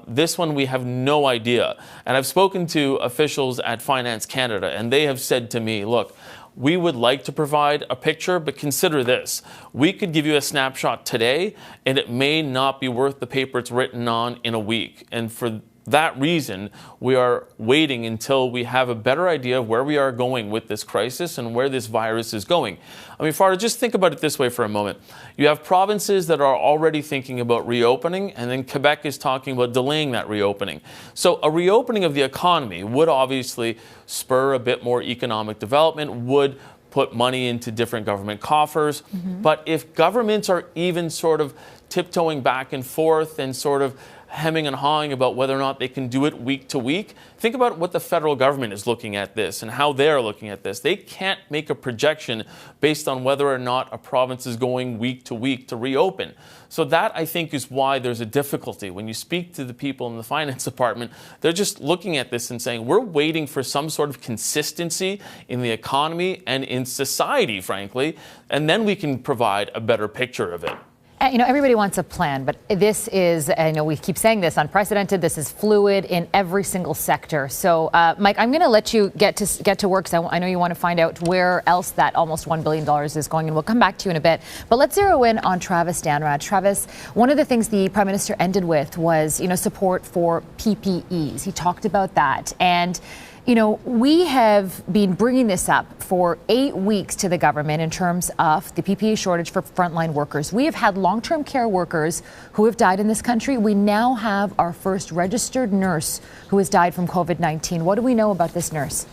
This one, we have no idea. And I've spoken to officials at Finance Canada, and they have said to me, look, we would like to provide a picture, but consider this. We could give you a snapshot today, and it may not be worth the paper it's written on in a week. And for that reason, we are waiting until we have a better idea of where we are going with this crisis and where this virus is going. I mean, Farah, just think about it this way for a moment. You have provinces that are already thinking about reopening, and then Quebec is talking about delaying that reopening. So a reopening of the economy would obviously spur a bit more economic development, would put money into different government coffers. Mm-hmm. But if governments are even sort of tiptoeing back and forth and sort of hemming and hawing about whether or not they can do it week to week. Think about what the federal government is looking at this and how they're looking at this. They can't make a projection based on whether or not a province is going week to week to reopen. So that, I think, is why there's a difficulty. When you speak to the people in the finance department, they're just looking at this and saying, we're waiting for some sort of consistency in the economy and in society, frankly, and then we can provide a better picture of it. Everybody wants a plan, but this is, I know we keep saying this, unprecedented. This is fluid in every single sector. So, Mike, I'm going to let you get to work, because I know you want to find out where else that almost $1 billion is going, and we'll come back to you in a bit. But let's zero in on Travis Stanrad. Travis, one of the things the Prime Minister ended with was, support for PPEs. He talked about that. And we have been bringing this up for 8 weeks to the government in terms of the PPE shortage for frontline workers. We have had long-term care workers who have died in this country. We now have our first registered nurse who has died from COVID-19. What do we know about this nurse?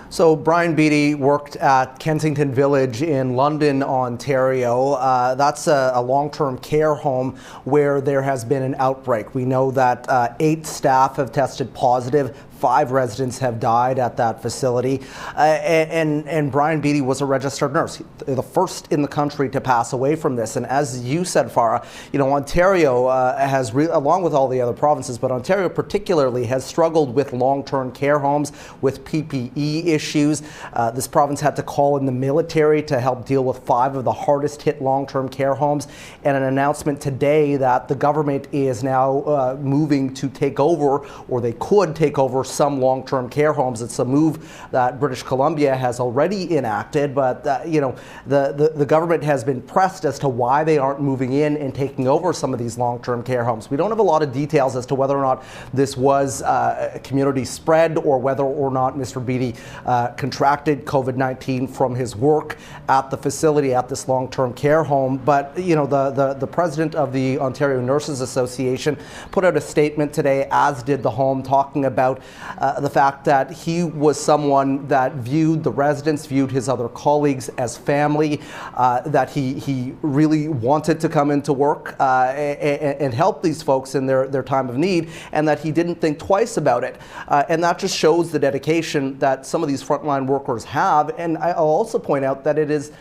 So Brian Beattie worked at Kensington Village in London, Ontario. That's a long-term care home where there has been an outbreak. We know that 8 staff have tested positive. 5 residents have died at that facility. And Brian Beattie was a registered nurse, the first in the country to pass away from this. And as you said, Farah, Ontario has, along with all the other provinces, but Ontario particularly has struggled with long-term care homes, with PPE issues. This province had to call in the military to help deal with 5 of the hardest hit long-term care homes. And an announcement today that the government is now moving to take over, or they could take over, some long-term care homes. It's a move that British Columbia has already enacted, but the government has been pressed as to why they aren't moving in and taking over some of these long-term care homes. We don't have a lot of details as to whether or not this was community spread, or whether or not Mr. Beattie contracted COVID-19 from his work at the facility, at this long-term care home. But the president of the Ontario Nurses Association put out a statement today, as did the home, talking about the fact that he was someone that viewed the residents, viewed his other colleagues as family, that he really wanted to come into work and help these folks in their time of need, and that he didn't think twice about it. And that just shows the dedication that some of these frontline workers have. And I'll also point out that it is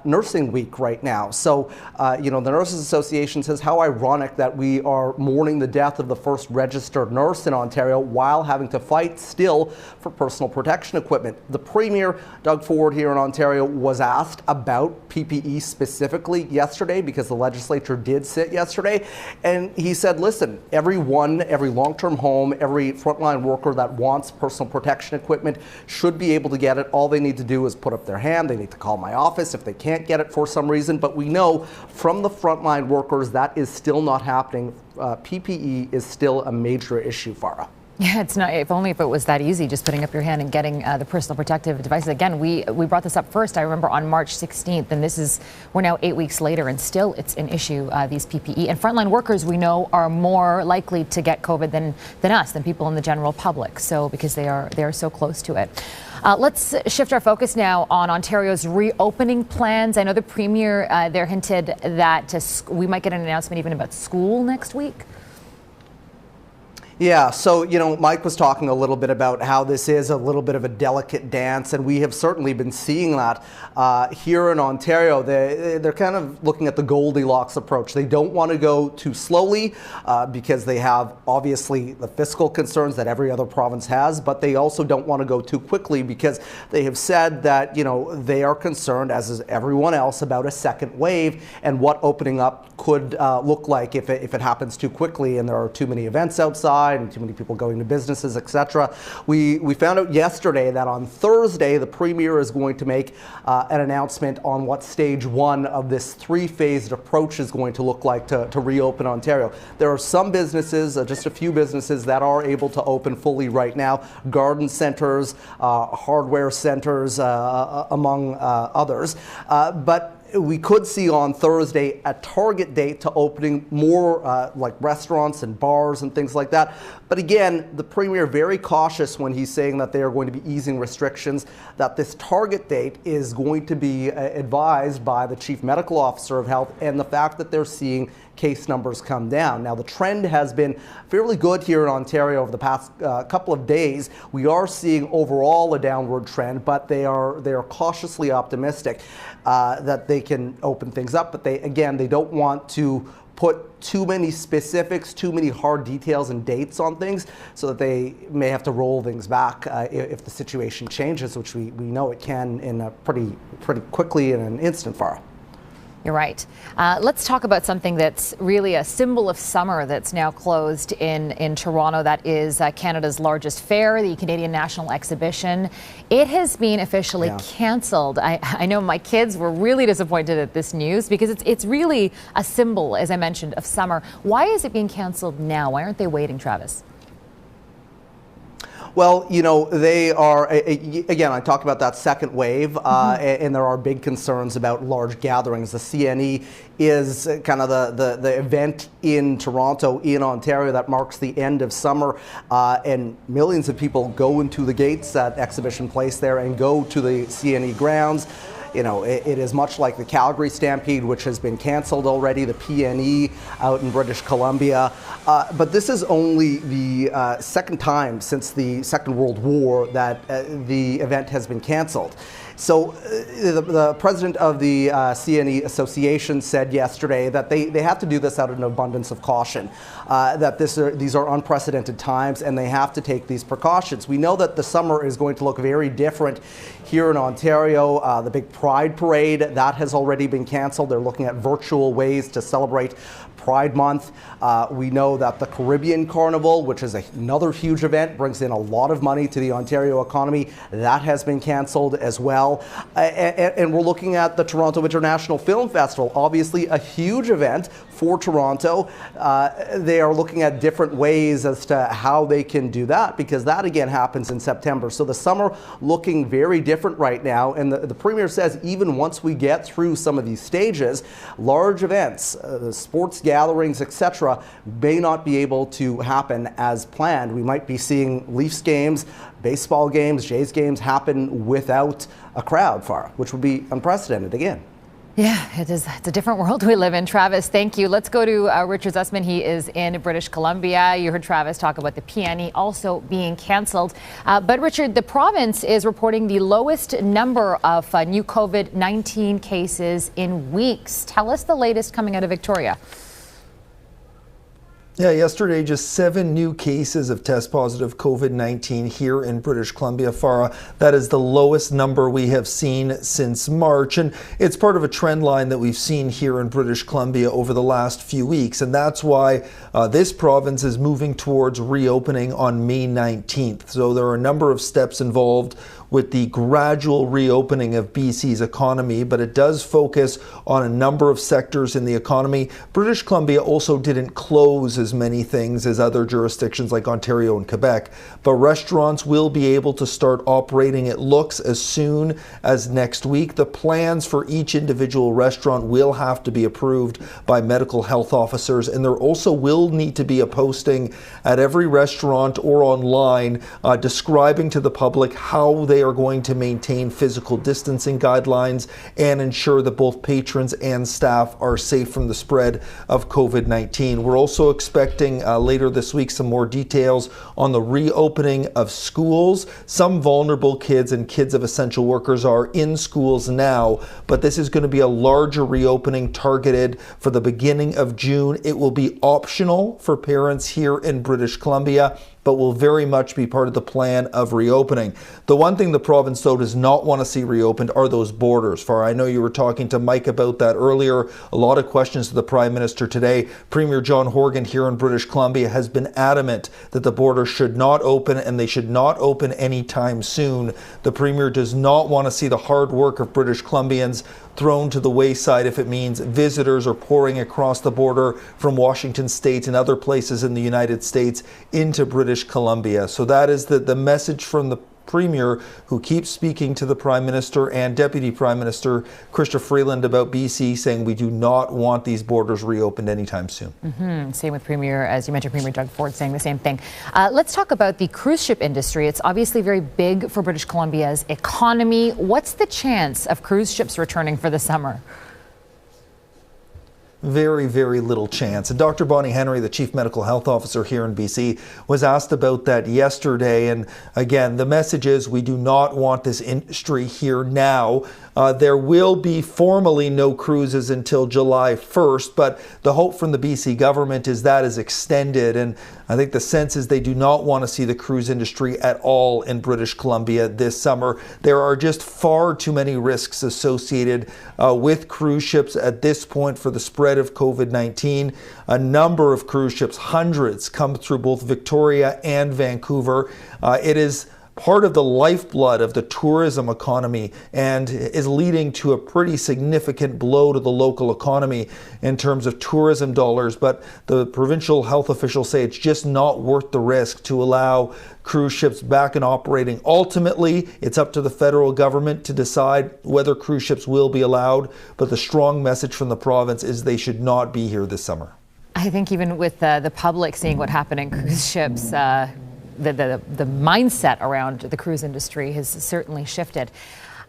Nursing Week right now. So, the Nurses Association says, how ironic that we are mourning the death of the first registered nurse in Ontario while having to fight still for personal protection equipment. The Premier, Doug Ford, here in Ontario, was asked about PPE specifically yesterday, because the legislature did sit yesterday. And he said, listen, every long-term home, every frontline worker that wants personal protection equipment should be able to get it. All they need to do is put up their hand. They need to call my office if they can't get it for some reason. But we know from the frontline workers that is still not happening. PPE is still a major issue, Farah. Yeah, it's not. If only if it was that easy, just putting up your hand and getting the personal protective devices. Again, we brought this up first, I remember, on March 16th, and we're now 8 weeks later, and still it's an issue, these PPE. And frontline workers, we know, are more likely to get COVID than people in the general public. So because they are so close to it. Let's shift our focus now on Ontario's reopening plans. I know the Premier there hinted that we might get an announcement even about school next week. Yeah, so, Mike was talking a little bit about how this is a little bit of a delicate dance, and we have certainly been seeing that here in Ontario. They're kind of looking at the Goldilocks approach. They don't want to go too slowly because they have, obviously, the fiscal concerns that every other province has, but they also don't want to go too quickly because they have said that, they are concerned, as is everyone else, about a second wave and what opening up could look like if it happens too quickly and there are too many events outside and too many people going to businesses, etc. We found out yesterday that on Thursday, the Premier is going to make an announcement on what stage 1 of this 3-phased approach is going to look like to reopen Ontario. There are some businesses, just a few businesses, that are able to open fully right now. Garden centers, hardware centers, among others. But we could see on Thursday a target date to opening more like restaurants and bars and things like that. But again, the Premier very cautious when he's saying that they are going to be easing restrictions, that this target date is going to be advised by the Chief Medical Officer of Health, and the fact that they're seeing case numbers come down. Now, the trend has been fairly good here in Ontario over the past couple of days. We are seeing overall a downward trend, but they are cautiously optimistic that they can open things up. But they don't want to put too many specifics, too many hard details and dates on things, so that they may have to roll things back if the situation changes, which we know it can in a pretty quickly in an instant, Farah. You're right. Let's talk about something that's really a symbol of summer that's now closed in Toronto. That is Canada's largest fair, the Canadian National Exhibition. It has been officially canceled. I know my kids were really disappointed at this news because it's really a symbol, as I mentioned, of summer. Why is it being canceled now? Why aren't they waiting, Travis? Well, you know, they are, again, I talked about that second wave, and there are big concerns about large gatherings. The CNE is kind of the event in Toronto, in Ontario, that marks the end of summer, and millions of people go into the gates at Exhibition Place there and go to the CNE grounds. You know, it is much like the Calgary Stampede, which has been canceled already, the PNE out in British Columbia. But this is only the second time since the Second World War that the event has been canceled. So the president of the CNE Association said yesterday that they have to do this out of an abundance of caution, that these are unprecedented times and they have to take these precautions. We know that the summer is going to look very different here in Ontario. The big Pride Parade, that has already been canceled. They're looking at virtual ways to celebrate Pride Month. We know that the Caribbean Carnival, which is another huge event, brings in a lot of money to the Ontario economy. That has been canceled as well. And we're looking at the Toronto International Film Festival, obviously a huge event for Toronto. They are looking at different ways as to how they can do that, because that again happens in September. So the summer looking very different right now. And the Premier says even once we get through some of these stages, large events, sports gatherings, etc., may not be able to happen as planned. We might be seeing Leafs games, baseball games, Jays games happen without a crowd, Farah, which would be unprecedented again. Yeah, it is. It's a different world we live in. Travis, thank you. Let's go to Richard Zussman. He is in British Columbia. You heard Travis talk about the PNE also being canceled. But Richard, the province is reporting the lowest number of new COVID-19 cases in weeks. Tell us the latest coming out of Victoria. Yeah, yesterday, just 7 new cases of test positive COVID-19 here in British Columbia, Farah. That is the lowest number we have seen since March. And it's part of a trend line that we've seen here in British Columbia over the last few weeks. And that's why this province is moving towards reopening on May 19th. So there are a number of steps involved with the gradual reopening of BC's economy, but it does focus on a number of sectors in the economy. British Columbia also didn't close as many things as other jurisdictions like Ontario and Quebec, but restaurants will be able to start operating, it looks, as soon as next week. The plans for each individual restaurant will have to be approved by medical health officers, and there also will need to be a posting at every restaurant or online describing to the public how they are going to maintain physical distancing guidelines and ensure that both patrons and staff are safe from the spread of COVID-19. We're also expecting later this week some more details on the reopening of schools. Some vulnerable kids and kids of essential workers are in schools now, but this is going to be a larger reopening targeted for the beginning of June. It will be optional for parents here in British Columbia, but will very much be part of the plan of reopening. The one thing the province, though, does not want to see reopened are those borders. I know you were talking to Mike about that earlier. A lot of questions to the Prime Minister today. Premier John Horgan here in British Columbia has been adamant that the border should not open, and they should not open anytime soon. The Premier does not want to see the hard work of British Columbians thrown to the wayside if it means visitors are pouring across the border from Washington State and other places in the United States into British Columbia. So that is the message from the Premier, who keeps speaking to the Prime Minister and Deputy Prime Minister Chrystia Freeland about BC, saying we do not want these borders reopened anytime soon. Same with Premier, as you mentioned, Premier Doug Ford saying the same thing. Let's talk about the cruise ship industry. It's obviously very big for British Columbia's economy. What's the chance of cruise ships returning for the summer? Very, very little chance. And Dr. Bonnie Henry, the Chief Medical Health Officer here in BC, was asked about that yesterday. And again, the message is we do not want this industry here now. There will be formally no cruises until July 1st, but the hope from the BC government is that is extended. And I think the sense is they do not want to see the cruise industry at all in British Columbia this summer. There are just far too many risks associated with cruise ships at this point for the spread of COVID-19. A number of cruise ships, hundreds, come through both Victoria and Vancouver. It is part of the lifeblood of the tourism economy and is leading to a pretty significant blow to the local economy in terms of tourism dollars. But the provincial health officials say it's just not worth the risk to allow cruise ships back and operating. Ultimately, it's up to the federal government to decide whether cruise ships will be allowed, but the strong message from the province is they should not be here this summer. I think even with the public seeing what happened in cruise ships, the mindset around the cruise industry has certainly shifted.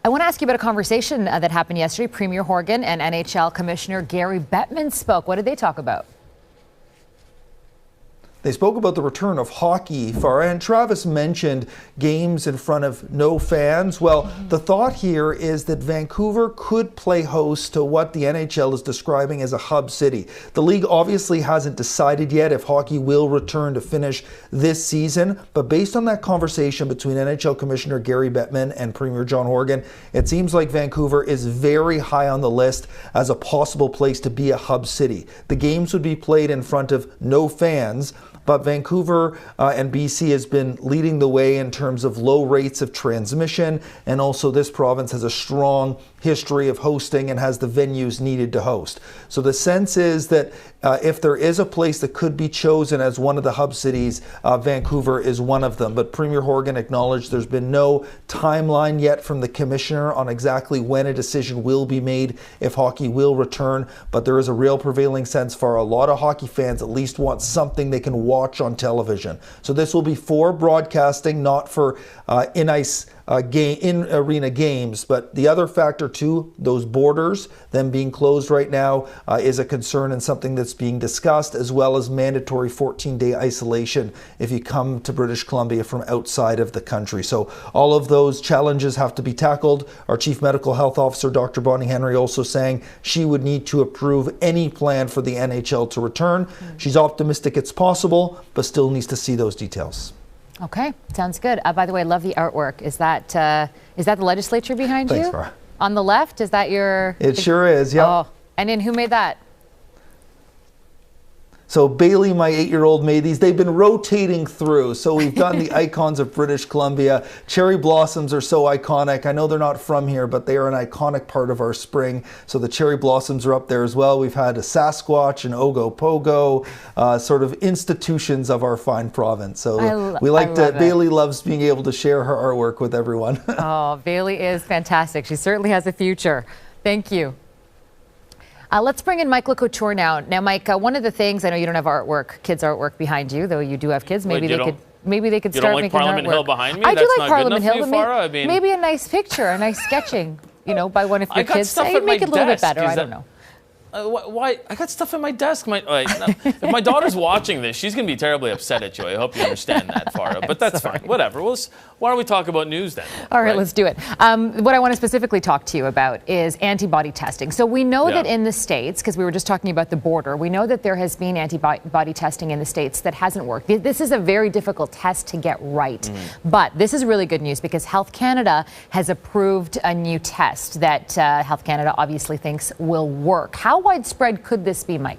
I want to ask you about a conversation that happened yesterday. Premier Horgan and NHL Commissioner Gary Bettman spoke. What did they talk about? They spoke about the return of hockey, Farah, and Travis mentioned games in front of no fans. Well, the thought here is that Vancouver could play host to what the NHL is describing as a hub city. The league obviously hasn't decided yet if hockey will return to finish this season, but based on that conversation between NHL Commissioner Gary Bettman and Premier John Horgan, it seems like Vancouver is very high on the list as a possible place to be a hub city. The games would be played in front of no fans, but Vancouver and BC has been leading the way in terms of low rates of transmission, and also this province has a strong history of hosting and has the venues needed to host. So the sense is that if there is a place that could be chosen as one of the hub cities, Vancouver is one of them. But Premier Horgan acknowledged there's been no timeline yet from the Commissioner on exactly when a decision will be made if hockey will return, but there is a real prevailing sense for a lot of hockey fans at least want something they can watch on television. So this will be for broadcasting, not for in-arena games. But the other factor too, those borders, them being closed right now, is a concern and something that's being discussed, as well as mandatory 14-day isolation if you come to British Columbia from outside of the country. So all of those challenges have to be tackled. Our Chief Medical Health Officer, Dr. Bonnie Henry, also saying she would need to approve any plan for the NHL to return. She's optimistic it's possible, but still needs to see those details. Okay, sounds good. By the way, I love the artwork. Is that the legislature behind you? Thanks, Farah. On the left, is that your... It sure is, yeah. Oh, and then who made that? So Bailey, my 8-year-old, made these. They've been rotating through. So we've done the icons of British Columbia. Cherry blossoms are so iconic. I know they're not from here, but they are an iconic part of our spring. So the cherry blossoms are up there as well. We've had a Sasquatch and Ogopogo, sort of institutions of our fine province. So we like to, Bailey loves being able to share her artwork with everyone. Oh, Bailey is fantastic. She certainly has a future. Thank you. Let's bring in Mike LeCouture now. Now, Mike, one of the things, I know you don't have artwork, kids' artwork behind you, though you do have kids. Maybe they could start making artwork. You don't like Parliament Hill behind me? I do That's like not Parliament good Hill, enough for you, Farah? maybe a nice picture, a nice sketching, by one of your kids. Stuff Say, at make my it a little bit desk. better. I don't know. Why? I got stuff in my desk. If my daughter's watching this, she's going to be terribly upset at you. I hope you understand that, Farah. But that's fine. Whatever. Why don't we talk about news then? All right, let's do it. What I want to specifically talk to you about is antibody testing. So we know that in the States, because we were just talking about the border, we know that there has been antibody testing in the States that hasn't worked. This is a very difficult test to get right. But this is really good news because Health Canada has approved a new test that Health Canada obviously thinks will work. How widespread could this be, Mike?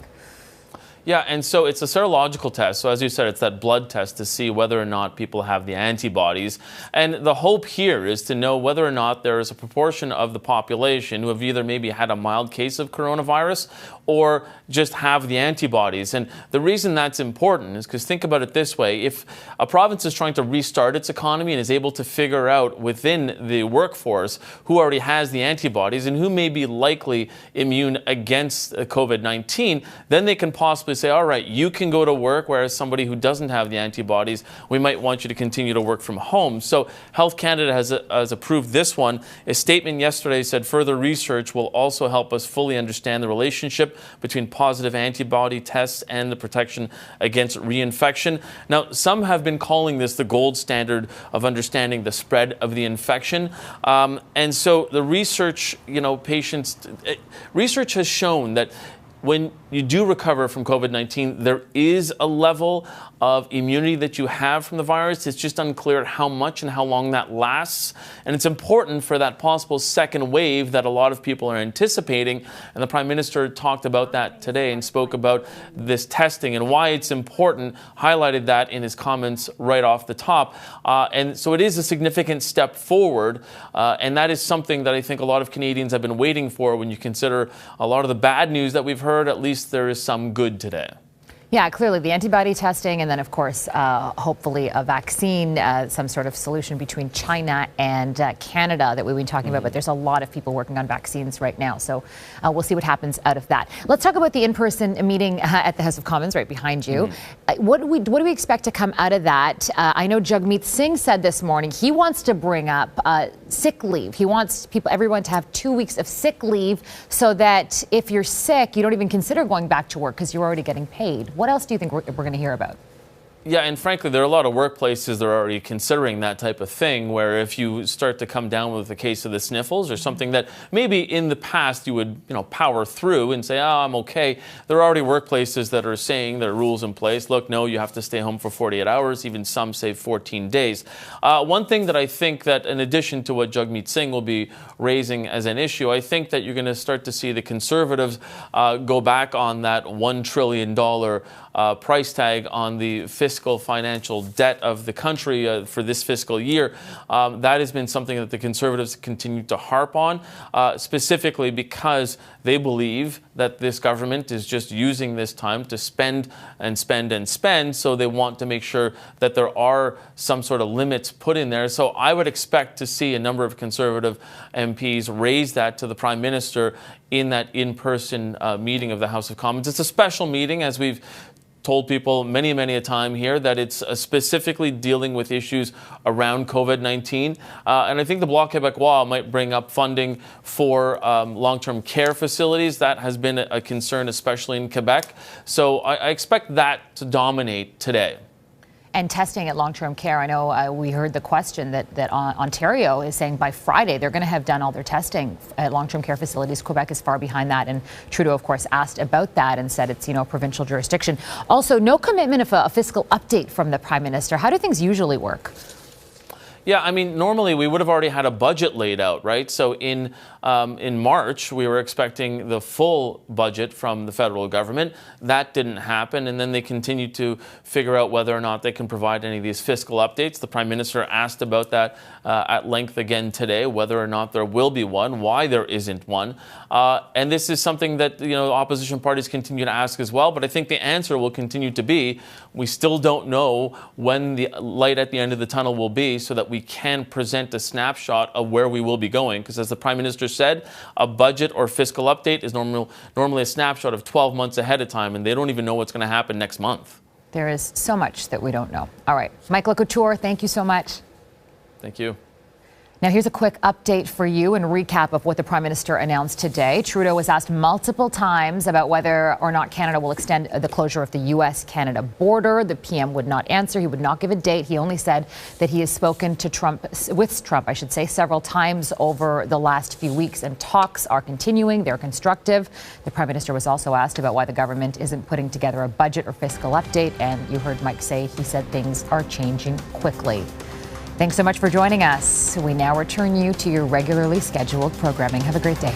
Yeah, and so it's a serological test. So as you said, it's that blood test to see whether or not people have the antibodies. And the hope here is to know whether or not there is a proportion of the population who have either maybe had a mild case of coronavirus or just have the antibodies. And the reason that's important is because think about it this way. If a province is trying to restart its economy and is able to figure out within the workforce who already has the antibodies and who may be likely immune against COVID-19, then they can possibly possibly say, all right, you can go to work, whereas somebody who doesn't have the antibodies, we might want you to continue to work from home. So Health Canada has approved this one. A statement yesterday said further research will also help us fully understand the relationship between positive antibody tests and the protection against reinfection. Now, some have been calling this the gold standard of understanding the spread of the infection. And so the research, research has shown that when you do recover from COVID-19, there is a level of immunity that you have from the virus. It's just unclear how much and how long that lasts. And it's important for that possible second wave that a lot of people are anticipating. And the Prime Minister talked about that today and spoke about this testing and why it's important, highlighted that in his comments right off the top. And so it is a significant step forward. And that is something that I think a lot of Canadians have been waiting for when you consider a lot of the bad news that we've heard. At least there is some good today. Yeah, clearly the antibody testing and then, of course, hopefully a vaccine, some sort of solution between China and Canada that we've been talking about. But there's a lot of people working on vaccines right now. So we'll see what happens out of that. Let's talk about the in-person meeting at the House of Commons right behind you. What do we expect to come out of that? I know Jagmeet Singh said this morning he wants to bring up sick leave. He wants everyone to have 2 weeks of sick leave so that if you're sick, you don't even consider going back to work because you're already getting paid. What else do you think we're going to hear about? Yeah, and frankly, there are a lot of workplaces that are already considering that type of thing, where if you start to come down with a case of the sniffles or something that maybe in the past you would, power through and say, oh, I'm okay. There are already workplaces that are saying there are rules in place. Look, no, you have to stay home for 48 hours. Even some say 14 days. One thing that I think that in addition to what Jagmeet Singh will be raising as an issue, I think that you're going to start to see the Conservatives go back on that $1 trillion price tag on the fiscal financial debt of the country for this fiscal year. That has been something that the Conservatives continue to harp on, specifically because they believe that this government is just using this time to spend and spend and spend. So they want to make sure that there are some sort of limits put in there. So I would expect to see a number of Conservative MPs raise that to the Prime Minister in that in-person meeting of the House of Commons. It's a special meeting, as we've told people many a time here, that it's specifically dealing with issues around COVID-19. And I think the Bloc Québécois might bring up funding for long-term care facilities. That has been a concern, especially in Quebec. So I expect that to dominate today. And testing at long-term care, I know we heard the question that Ontario is saying by Friday they're going to have done all their testing at long-term care facilities. Quebec is far behind that, and Trudeau, of course, asked about that and said it's provincial jurisdiction. Also, no commitment of a fiscal update from the Prime Minister. How do things usually work? Yeah, I mean, normally we would have already had a budget laid out, right? So in March, we were expecting the full budget from the federal government. That didn't happen, and then they continued to figure out whether or not they can provide any of these fiscal updates. The Prime Minister asked about that at length again today, whether or not there will be one, why there isn't one. And this is something that, opposition parties continue to ask as well, but I think the answer will continue to be, we still don't know when the light at the end of the tunnel will be so that we can present a snapshot of where we will be going. Because as the Prime Minister said, a budget or fiscal update is normally a snapshot of 12 months ahead of time, and they don't even know what's going to happen next month. There is so much that we don't know. All right, Michael Couture, thank you so much. Thank you. Now, here's a quick update for you and recap of what the Prime Minister announced today. Trudeau was asked multiple times about whether or not Canada will extend the closure of the U.S.-Canada border. The PM would not answer. He would not give a date. He only said that he has spoken to Trump, several times over the last few weeks, and talks are continuing. They're constructive. The Prime Minister was also asked about why the government isn't putting together a budget or fiscal update, and you heard Mike say he said things are changing quickly. Thanks so much for joining us. We now return you to your regularly scheduled programming. Have a great day.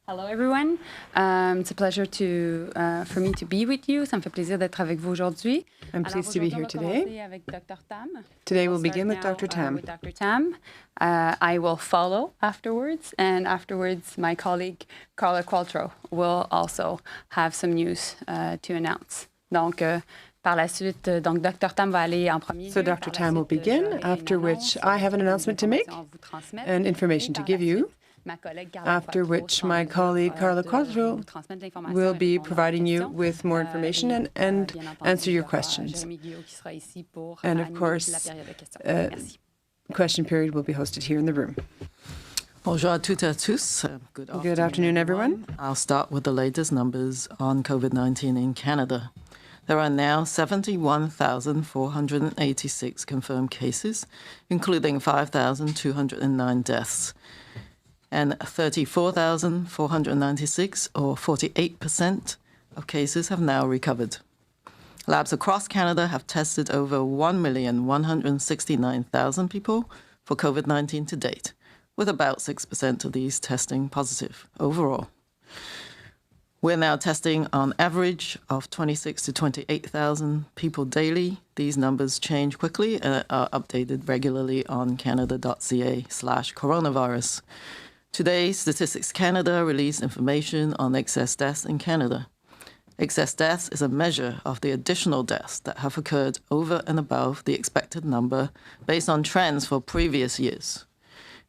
Hello everyone. It's a pleasure for me to be with you. Ça me fait plaisir d'être avec vous aujourd'hui. I'm pleased to be here today. Today we'll begin with Dr. Tam. I will follow afterwards, and afterwards my colleague Carla Qualtrough will also have some news to announce. Donc, Par la suite, donc Dr. Tam va aller en premier. So Dr. Tam will begin, after which I have an announcement to make and information to give you, after which my colleague Carla Quadro will be providing you with more information and answer your questions. And of course, question period will be hosted here in the room. Bonjour à toutes et à tous. Good afternoon, everyone. I'll start with the latest numbers on COVID-19 in Canada. There are now 71,486 confirmed cases, including 5,209 deaths, and 34,496, or 48% of cases, have now recovered. Labs across Canada have tested over 1,169,000 people for COVID-19 to date, with about 6% of these testing positive overall. We're now testing on average of 26 to 28,000 people daily. These numbers change quickly and are updated regularly on canada.ca/coronavirus. Today, Statistics Canada released information on excess deaths in Canada. Excess deaths is a measure of the additional deaths that have occurred over and above the expected number based on trends for previous years.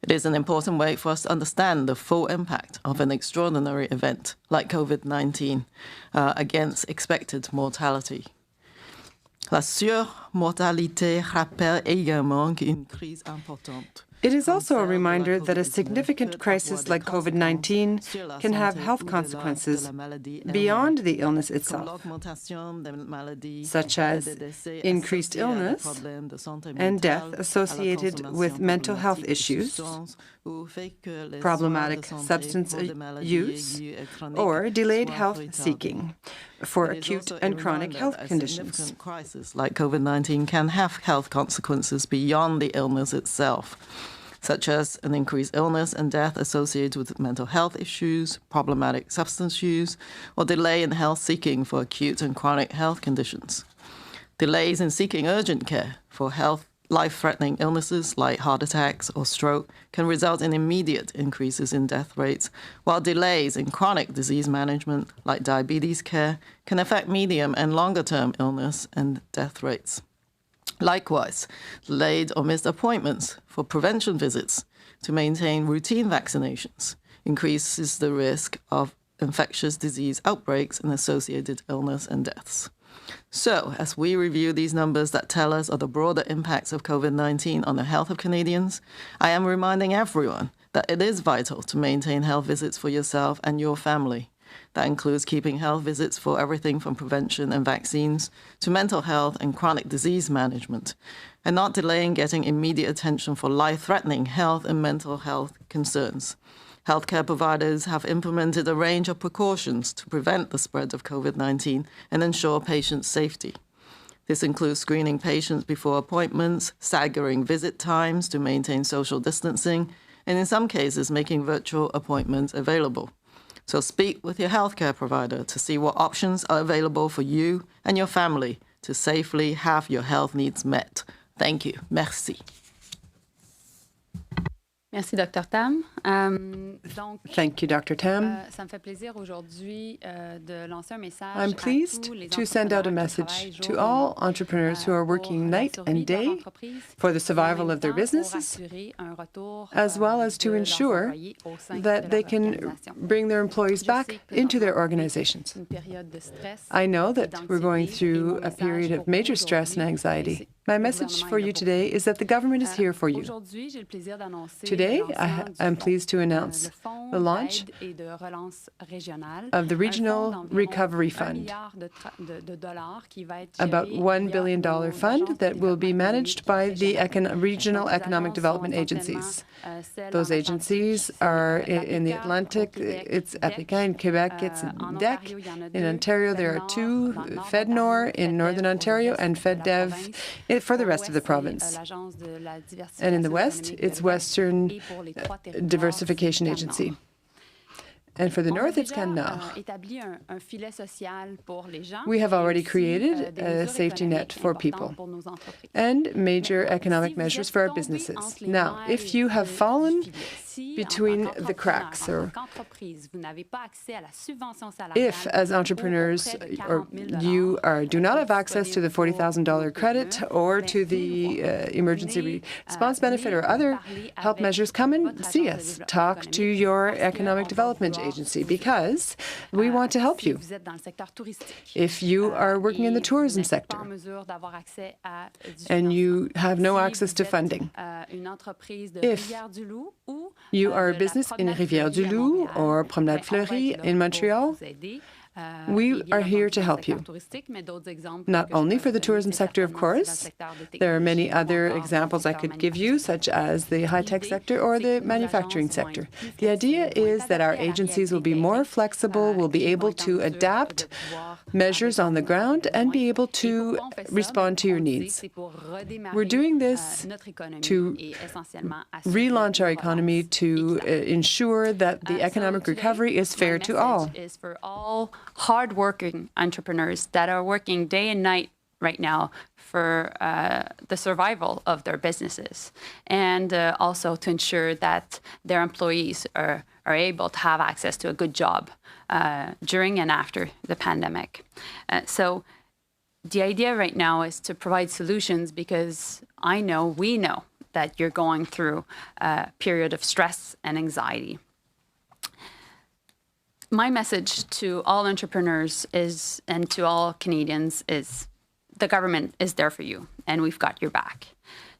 It is an important way for us to understand the full impact of an extraordinary event like COVID-19 against expected mortality. La surmortalité rappelle également qu'une crise importante. It is also a reminder that a significant crisis like COVID-19 can have health consequences beyond the illness itself, such as increased illness and death associated with mental health issues, problematic substance use, or delayed health seeking for acute and chronic health conditions. Crisis like COVID-19 can have health consequences beyond the illness itself, such as an increased illness and death associated with mental health issues, problematic substance use, or delay in health seeking for acute and chronic health conditions. Delays in seeking urgent care for life-threatening illnesses like heart attacks or stroke can result in immediate increases in death rates, while delays in chronic disease management like diabetes care can affect medium and longer-term illness and death rates. Likewise, delayed or missed appointments for prevention visits to maintain routine vaccinations increases the risk of infectious disease outbreaks and associated illness and deaths. So, as we review these numbers that tell us of the broader impacts of COVID-19 on the health of Canadians, I am reminding everyone that it is vital to maintain health visits for yourself and your family. That includes keeping health visits for everything from prevention and vaccines to mental health and chronic disease management, and not delaying getting immediate attention for life-threatening health and mental health concerns. Healthcare providers have implemented a range of precautions to prevent the spread of COVID-19 and ensure patient safety. This includes screening patients before appointments, staggering visit times to maintain social distancing, and in some cases, making virtual appointments available. So speak with your healthcare provider to see what options are available for you and your family to safely have your health needs met. Thank you. Merci. Merci, Dr. Tam. Thank you, Dr. Tam. I'm pleased to send out a message to all entrepreneurs who are working night and day for the survival of their businesses, as well as to ensure that they can bring their employees back into their organizations. I know that we're going through a period of major stress and anxiety. My message for you today is that the government is here for you. Today, I am pleased to announce the launch of the Regional Recovery Fund, about $1 billion fund that will be managed by the regional economic development agencies. Those agencies are in the Atlantic, it's Atlantic, in Quebec, it's DEC. In Ontario, there are two, FedNor in Northern Ontario and FedDev for the rest of the province. And in the West, it's Western Diversification Agency. And for the North, it's Canada. We have already created a safety net for people and major economic measures for our businesses. Now, if you have fallen between the cracks, or if, as entrepreneurs, or you do not have access to the $40,000 credit or to the emergency response benefit or other help measures, come and see us. Talk to your economic development agency, because we want to help you. If you are working in the tourism sector and you have no access to funding, if you are a business in Rivière-du-Loup or Promenade Fleury in Montreal, we are here to help you. Not only for the tourism sector, of course. There are many other examples I could give you, such as the high-tech sector or the manufacturing sector. The idea is that our agencies will be more flexible, will be able to adapt measures on the ground and be able to respond to your needs. We're doing this to relaunch our economy, to ensure that the economic recovery is fair to all. Is for all hardworking entrepreneurs that are working day and night right now for the survival of their businesses, and also to ensure that their employees are able to have access to a good job during and after the pandemic. So the idea right now is to provide solutions, because we know that you're going through a period of stress and anxiety. My message to all entrepreneurs is, and to all Canadians, is the government is there for you, and we've got your back.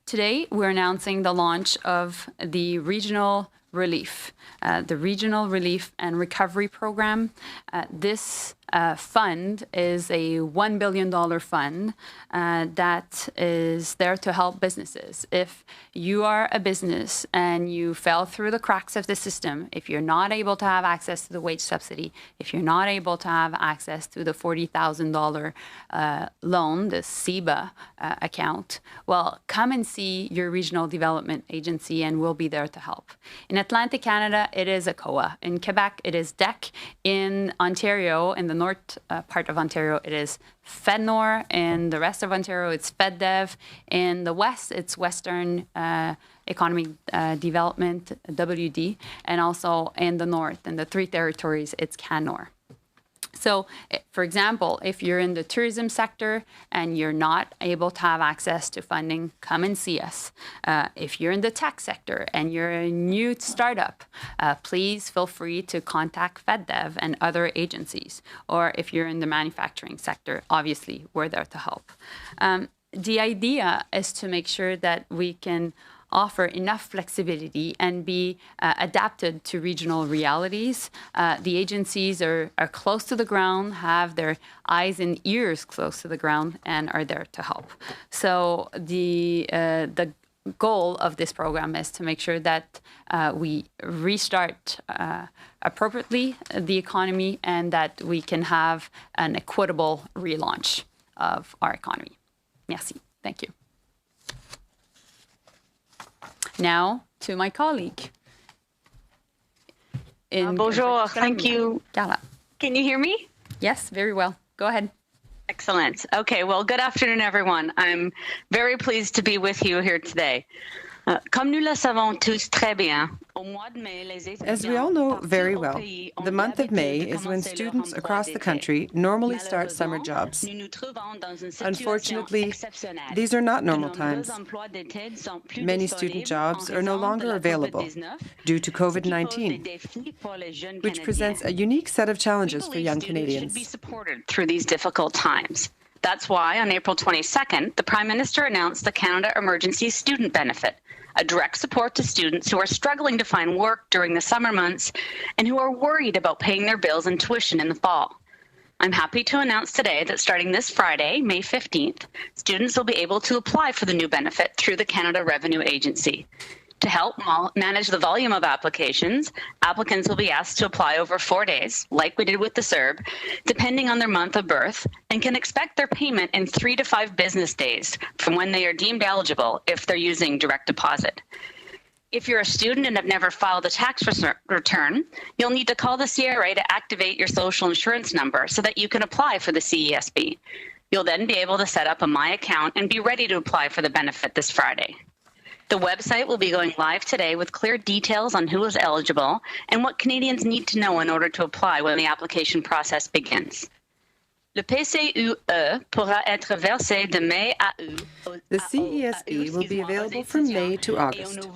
Today, we're announcing the launch of the Regional Relief and Recovery Program. This fund is a $1 billion fund that is there to help businesses. If you are a business and you fell through the cracks of the system, if you're not able to have access to the wage subsidy, if you're not able to have access to the $40,000 loan, the CESB account, well, come and see your regional development agency and we'll be there to help. In Atlantic Canada, it is a COA. In Quebec, it is DEC. In Ontario, in the north part of Ontario, it is FedNor. In the rest of Ontario, it's FedDev. In the west, it's Western Economic Development, WD. And also in the north, in the three territories, it's CanNor. So, for example, if you're in the tourism sector and you're not able to have access to funding, come and see us. If you're in the tech sector and you're a new startup, please feel free to contact FedDev and other agencies. Or if you're in the manufacturing sector, obviously, we're there to help. The idea is to make sure that we can offer enough flexibility and be adapted to regional realities. The agencies are close to the ground, have their eyes and ears close to the ground, and are there to help. So the goal of this program is to make sure that we restart appropriately the economy, and that we can have an equitable relaunch of our economy. Merci. Thank you. Now to my colleague. Bonjour, thank you. Carla. Can you hear me? Yes, very well. Go ahead. Excellent. Okay, well, good afternoon, everyone. I'm very pleased to be with you here today. Comme nous le savons tous très bien, as we all know very well, the month of May is when students across the country normally start summer jobs. Unfortunately, these are not normal times. Many student jobs are no longer available due to COVID-19, which presents a unique set of challenges for young Canadians. Be supported through these difficult times. That's why, on April 22nd, the Prime Minister announced the Canada Emergency Student Benefit, a direct support to students who are struggling to find work during the summer months and who are worried about paying their bills and tuition in the fall. I'm happy to announce today that starting this Friday, May 15th, students will be able to apply for the new benefit through the Canada Revenue Agency. To help manage the volume of applications, applicants will be asked to apply over 4 days, like we did with the CERB, depending on their month of birth, and can expect their payment in 3 to 5 business days from when they are deemed eligible if they're using direct deposit. If you're a student and have never filed a tax return, you'll need to call the CRA to activate your social insurance number so that you can apply for the CESB. You'll then be able to set up a My Account and be ready to apply for the benefit this Friday. The website will be going live today with clear details on who is eligible and what Canadians need to know in order to apply when the application process begins. Le PCUE pourra être versé de mai à août. The CESB will be available from May to August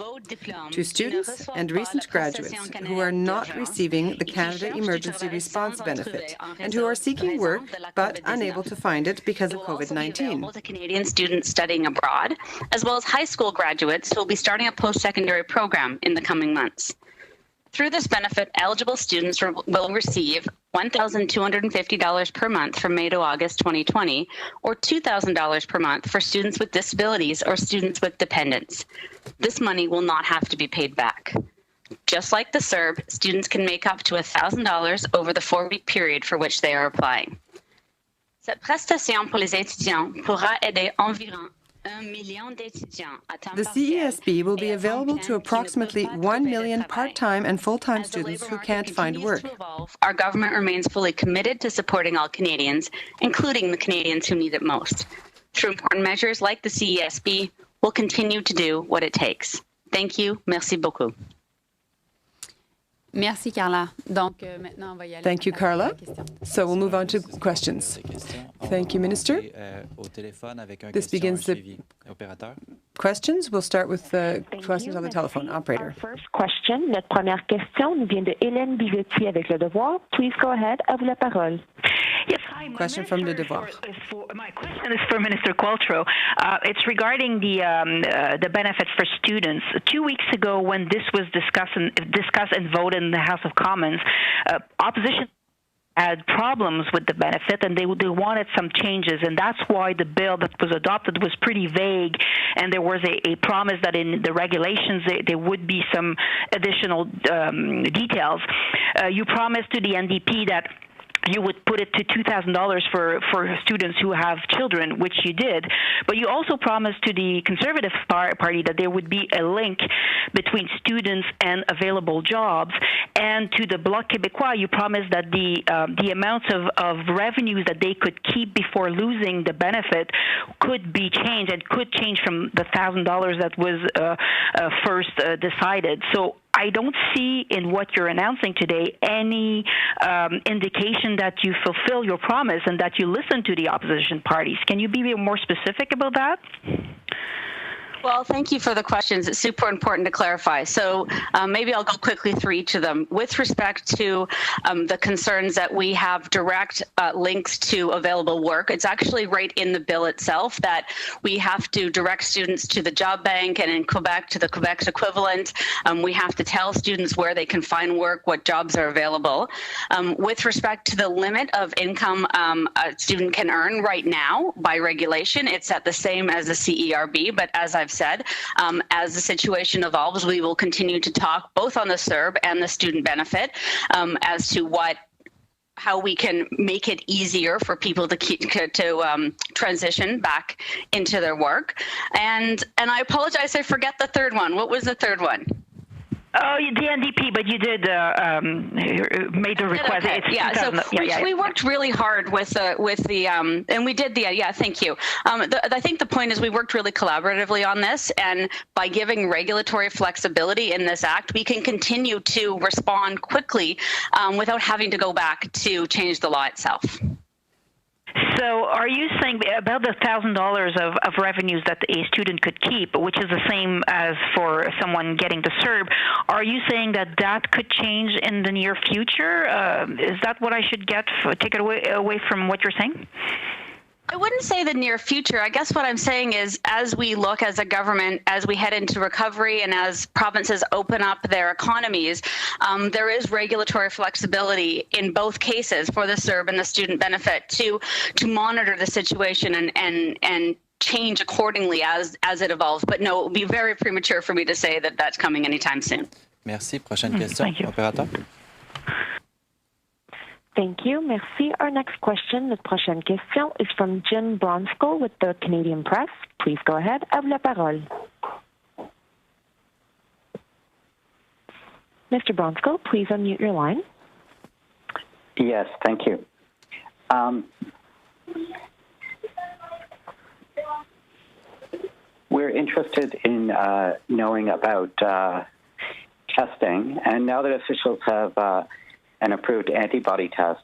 to students and recent graduates who are not receiving the Canada Emergency Response Benefit and who are seeking work but unable to find it because of COVID-19. To Canadian students studying abroad, as well as high school graduates who will be starting a post-secondary program in the coming months. Through this benefit, eligible students will receive $1,250 per month from May to August 2020, or $2,000 per month for students with disabilities or students with dependents. This money will not have to be paid back. Just like the CERB, students can make up to $1,000 over the 4-week period for which they are applying. Cette prestation pour les étudiants pourra aider environ The CESB will be available to approximately 1 million part-time and full-time students who can't find work. Our government remains fully committed to supporting all Canadians, including the Canadians who need it most. Through important measures like the CESB, we'll continue to do what it takes. Thank you. Merci beaucoup. Merci, Carla. Donc, maintenant, on va y aller. Thank you, Carla. So we'll move on to questions. Thank you, Minister. This begins the questions. We'll start with the questions on the telephone. Operator. Our first question, notre première question nous vient de Hélène Bigotti avec Le Devoir. Please go ahead. À vous la parole. Yes, hi. Question from Le Devoir. My question is for Minister Qualtrough. It's regarding the benefits for students. 2 weeks ago, when this was discussed and voted in the House of Commons, opposition had problems with the benefit, and they wanted some changes, and that's why the bill that was adopted was pretty vague, and there was a promise that in the regulations there would be some additional details. You promised to the NDP that you would put it to $2,000 for students who have children, which you did. But you also promised to the Conservative Party that there would be a link between students and available jobs. And to the Bloc Québécois, you promised that the amounts of revenues that they could keep before losing the benefit could be changed, and could change from the $1,000 that was first decided. So I don't see in what you're announcing today any indication that you fulfill your promise and that you listen to the opposition parties. Can you be more specific about that? Well, thank you for the questions. It's super important to clarify. So maybe I'll go quickly through each of them. With respect to the concerns that we have direct links to available work, it's actually right in the bill itself that we have to direct students to the job bank, and in Quebec to the Quebec's equivalent. We have to tell students where they can find work, what jobs are available. With respect to the limit of income a student can earn right now by regulation, it's at the same as the CERB, but as I've said, as the situation evolves, we will continue to talk both on the CERB and the student benefit as to how we can make it easier for people to transition back into their work. And I apologize, I forget the third one. What was the third one? Oh, the NDP, but you did made the request. Okay. We worked really hard with the and we did thank you. I think the point is we worked really collaboratively on this, and by giving regulatory flexibility in this act, we can continue to respond quickly without having to go back to change the law itself. So are you saying about the $1,000 of revenues that a student could keep, which is the same as for someone getting the CERB, are you saying that could change in the near future? Is that what I should take it away from what you're saying? I wouldn't say the near future. I guess what I'm saying is, as we look as a government, as we head into recovery and as provinces open up their economies, there is regulatory flexibility in both cases for the CERB and the student benefit to monitor the situation and change accordingly as it evolves. But no, it would be very premature for me to say that that's coming anytime soon. Merci. Prochaine question, opérateur. Thank you. Merci. Our next question, notre prochaine question, is from Jim Bronsko with the Canadian Press. Please go ahead. À vous la parole. Mr. Bronsko, please unmute your line. Yes, thank you. we're interested in knowing about testing, and now that officials have an approved antibody test,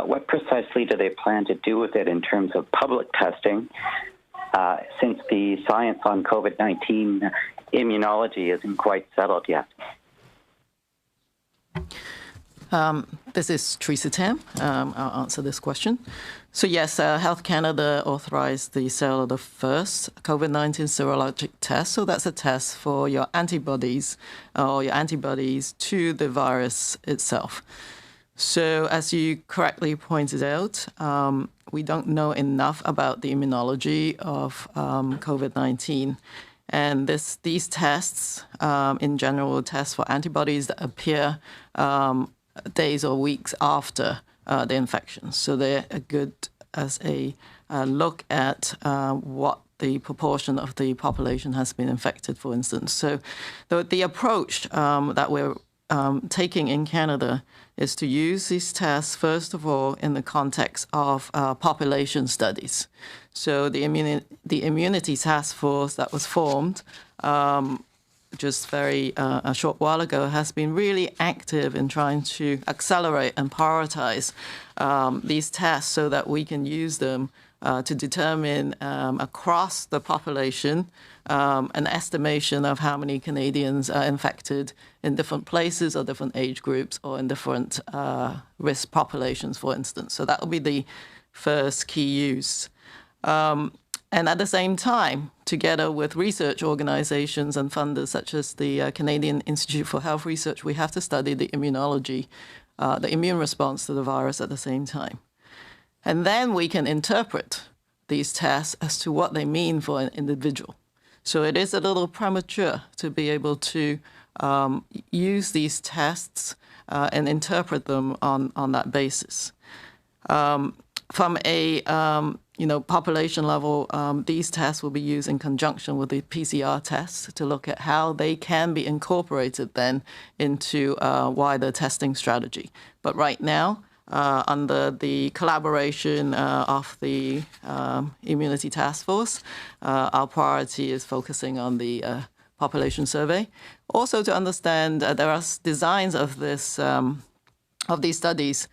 what precisely do they plan to do with it in terms of public testing, since the science on COVID-19 immunology isn't quite settled yet? This is Teresa Tam. I'll answer this question. So yes, Health Canada authorized the sale of the first COVID-19 serologic test. So that's a test for your antibodies or your antibodies to the virus itself. So as you correctly pointed out, we don't know enough about the immunology of COVID-19. And these tests, in general, test for antibodies that appear days or weeks after the infection. So they're good as a look at what the proportion of the population has been infected, for instance. So the approach that we're taking in Canada is to use these tests, first of all, in the context of population studies. So the immunity task force that was formed just a short while ago has been really active in trying to accelerate and prioritize these tests so that we can use them to determine across the population an estimation of how many Canadians are infected in different places or different age groups or in different risk populations, for instance. So that will be the first key use. And at the same time, together with research organizations and funders such as the Canadian Institute for Health Research, we have to study the immunology, the immune response to the virus at the same time. And then we can interpret these tests as to what they mean for an individual. So it is a little premature to be able to use these tests and interpret them on that basis. From a population level, these tests will be used in conjunction with the PCR tests to look at how they can be incorporated then into wider testing strategy. But right now, under the collaboration of the Immunity Task Force, our priority is focusing on the population survey. Also to understand there are designs of these studies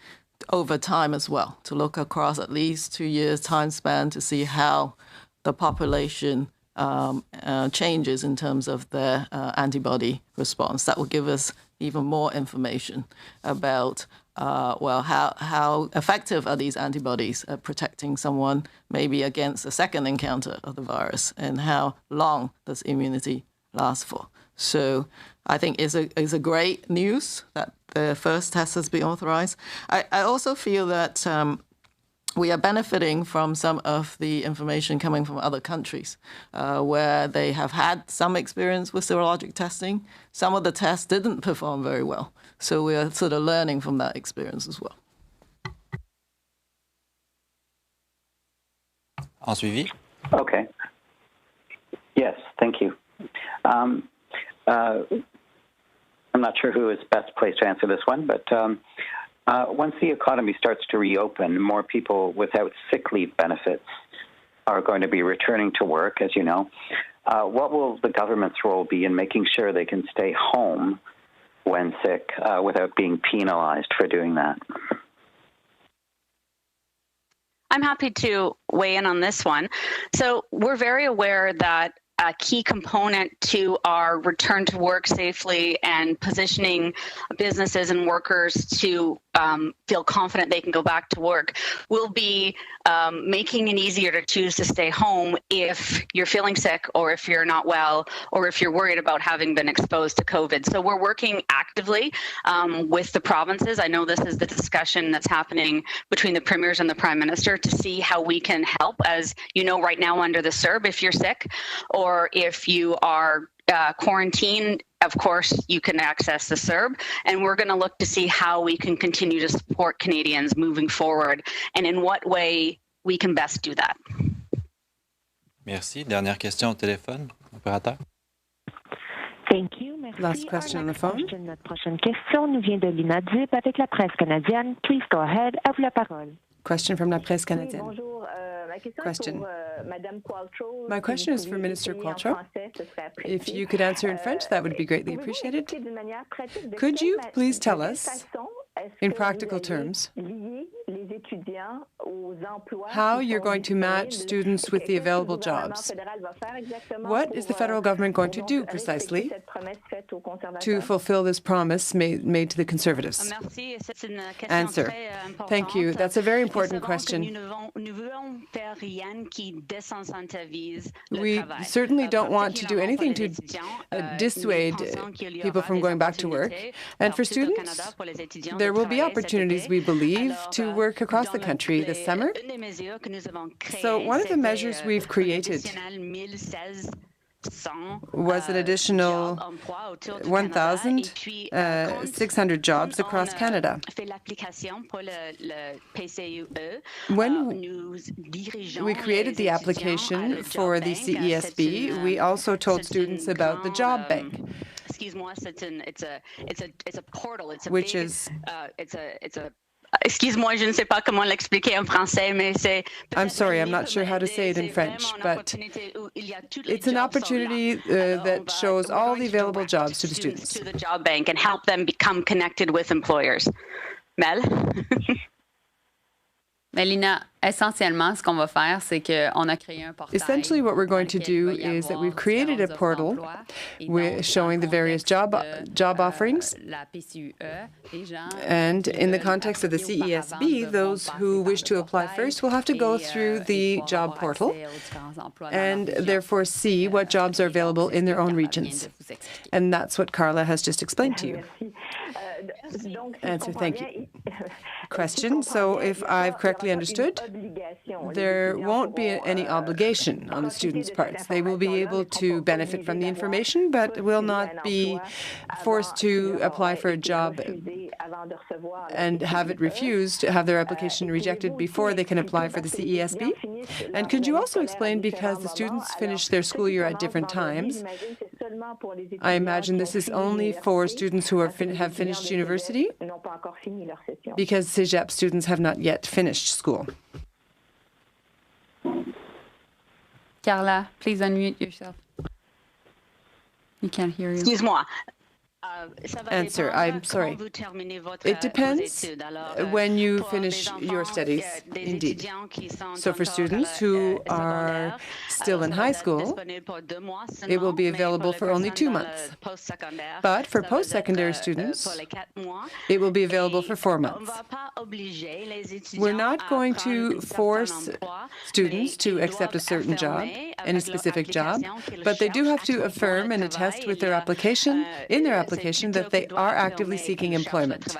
over time as well, to look across at least 2 years time span to see how the population changes in terms of their antibody response. That will give us even more information about how effective are these antibodies at protecting someone maybe against a second encounter of the virus, and how long does immunity last for. So I think it's a great news that the first test has been authorized. I also feel that we are benefiting from some of the information coming from other countries where they have had some experience with serologic testing. Some of the tests didn't perform very well. So we are sort of learning from that experience as well. En suivi? Okay. Yes, thank you. I'm not sure who is best placed to answer this one, but once the economy starts to reopen, more people without sick leave benefits are going to be returning to work, as you know. What will the government's role be in making sure they can stay home when sick without being penalized for doing that? I'm happy to weigh in on this one. So we're very aware that a key component to our return to work safely and positioning businesses and workers to feel confident they can go back to work will be making it easier to choose to stay home if you're feeling sick, or if you're not well, or if you're worried about having been exposed to COVID. So we're working actively with the provinces. I know this is the discussion that's happening between the premiers and the Prime Minister to see how we can help. As you know, right now under the CERB, if you're sick or if you are quarantined, of course, you can access the CERB, and we're going to look to see how we can continue to support Canadians moving forward and in what way we can best do that. Merci. Dernière question au téléphone, opérateur. Thank you. Merci. Last question on the phone. Notre prochaine question nous vient de l'INADIP avec la presse canadienne. Please go ahead. À vous la parole. Question from La Presse Canadienne. Oui, bonjour, question. My question is for Minister Qualtrough. If you could answer in French, that would be greatly appreciated. Could you please tell us, in practical terms, how you're going to match students with the available jobs? What is the federal government going to do precisely to fulfill this promise made to the Conservatives? Answer. Thank you. That's a very important question. We certainly don't want to do anything to dissuade people from going back to work. And for students, there will be opportunities, we believe, to work across the country this summer. So one of the measures we've created was an additional 1,600 jobs across Canada. When we created the application for the CESB, we also told students about the job bank, which is Excuse-moi, je ne sais pas comment l'expliquer en français, mais c'est... I'm sorry, I'm not sure how to say it in French, but it's an opportunity that shows all the available jobs to the students. To the job bank and help them become connected with employers. Mel? Mélina, essentiellement, ce qu'on va faire, c'est qu'on a créé un portail. Essentially, what we're going to do is that we've created a portal showing the various job offerings. And in the context of the CESB, those who wish to apply first will have to go through the job portal and therefore see what jobs are available in their own regions. And that's what Carla has just explained to you. Answer, thank you. Question, so if I've correctly understood, there won't be any obligation on the students' parts. They will be able to benefit from the information, but will not be forced to apply for a job and have it refused, have their application rejected before they can apply for the CESB. And could you also explain, because the students finish their school year at different times, I imagine this is only for students who have finished university, because CEGEP students have not yet finished school. Carla, please unmute yourself. We can't hear you. Excuse-moi. Answer, I'm sorry. It depends when you finish your studies, indeed. So for students who are still in high school, it will be available for only 2 months. But for post-secondary students, it will be available for 4 months. We're not going to force students to accept a certain job, any specific job, but they do have to affirm and attest with their application, that they are actively seeking employment,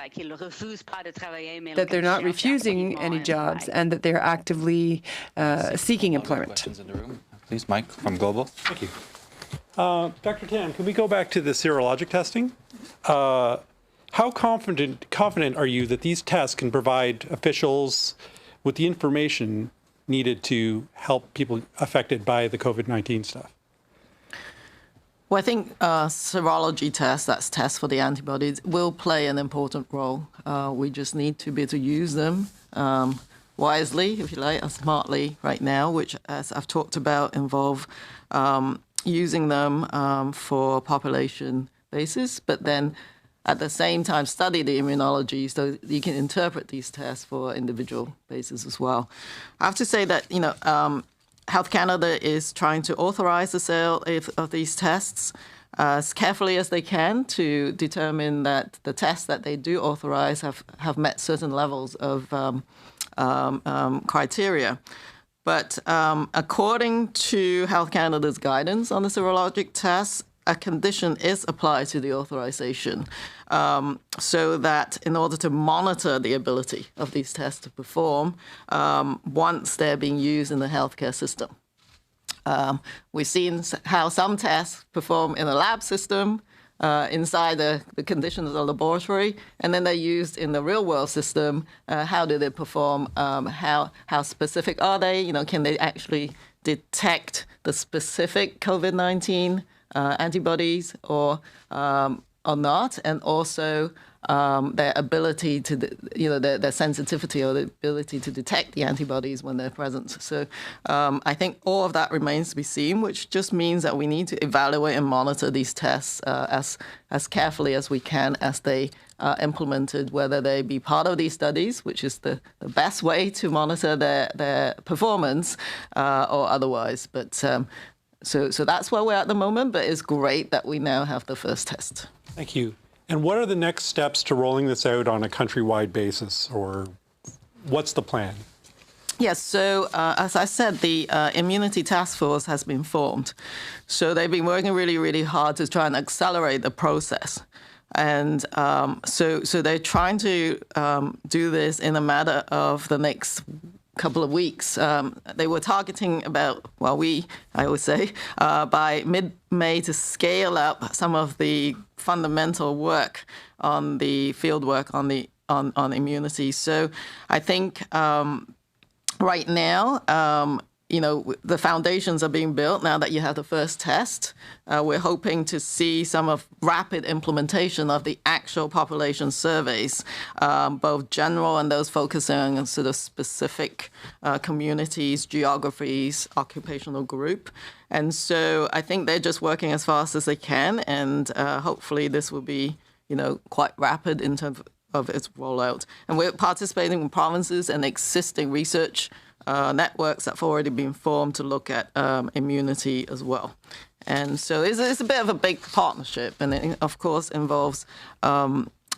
that they're not refusing any jobs, and that they're actively seeking employment. Please, Mike from Global. Thank you. Dr. Tan, can we go back to the serologic testing? How confident are you that these tests can provide officials with the information needed to help people affected by the COVID-19 stuff? Well, I think serology tests, that's tests for the antibodies, will play an important role. We just need to be able to use them wisely, if you like, or smartly right now, which, as I've talked about, involve using them for population basis, but then at the same time study the immunology so you can interpret these tests for individual basis as well. I have to say that, Health Canada is trying to authorize the sale of these tests as carefully as they can to determine that the tests that they do authorize have met certain levels of criteria. But according to Health Canada's guidance on the serologic tests, a condition is applied to the authorization so that in order to monitor the ability of these tests to perform once they're being used in the healthcare system. We've seen how some tests perform in a lab system inside the conditions of the laboratory, and then they're used in the real-world system. How do they perform? How specific are they? Can they actually detect the specific COVID-19 antibodies or not, and also their ability to, their sensitivity or the ability to detect the antibodies when they're present. So I think all of that remains to be seen, which just means that we need to evaluate and monitor these tests as carefully as we can as they are implemented, whether they be part of these studies, which is the best way to monitor their performance, or otherwise. But so that's where we're at the moment, but it's great that we now have the first test. Thank you. And what are the next steps to rolling this out on a countrywide basis, or what's the plan? Yes, so as I said, the Immunity Task Force has been formed. So they've been working really, really hard to try and accelerate the process. And so they're trying to do this in a matter of the next couple of weeks. They were targeting about, I would say, by mid-May to scale up some of the fundamental work on the field work on immunity. So I think right now, the foundations are being built now that you have the first test. We're hoping to see some of rapid implementation of the actual population surveys, both general and those focusing on sort of specific communities, geographies, occupational group. And so I think they're just working as fast as they can, and hopefully this will be, quite rapid in terms of its rollout. And we're participating in provinces and existing research networks that have already been formed to look at immunity as well. And so it's a bit of a big partnership, and it, of course, involves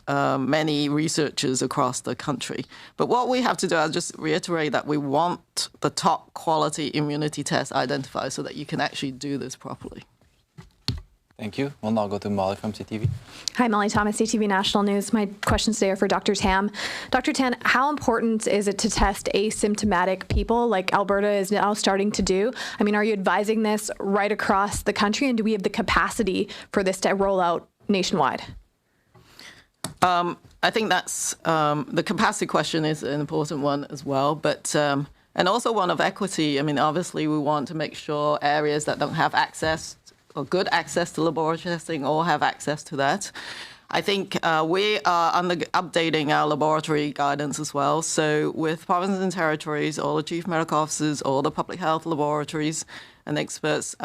many researchers across the country. But what we have to do, I'll just reiterate that we want the top quality immunity test identified so that you can actually do this properly. Thank you. We'll now go to Molly from CTV. Hi, Molly Thomas, CTV National News. My questions today are for Dr. Tam. Dr. Tam, how important is it to test asymptomatic people like Alberta is now starting to do? I mean, are you advising this right across the country, and do we have the capacity for this to roll out nationwide? I think that's the capacity question is an important one as well, but and also one of equity. I mean, obviously, we want to make sure areas that don't have access or good access to laboratory testing all have access to that. I think we are updating our laboratory guidance as well. So with provinces and territories, all the chief medical officers, all the public health laboratories and experts,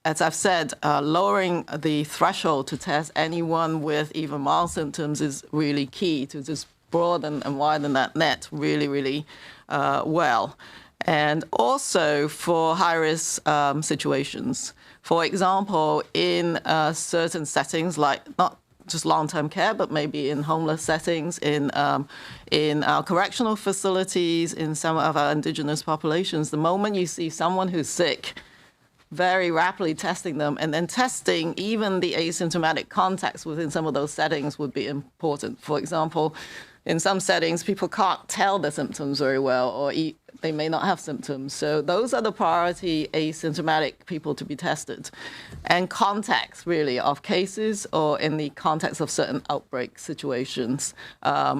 as I've said, lowering the threshold to test anyone with even mild symptoms is really key to just broaden and widen that net really, really well. And also for high-risk situations. For example, in certain settings, like not just long-term care, but maybe in homeless settings, in our correctional facilities, in some of our Indigenous populations, the moment you see someone who's sick, very rapidly testing them, and then testing even the asymptomatic contacts within some of those settings would be important. For example, in some settings, people can't tell the symptoms very well, or they may not have symptoms. So those are the priority asymptomatic people to be tested. And contacts, really, of cases or in the context of certain outbreak situations,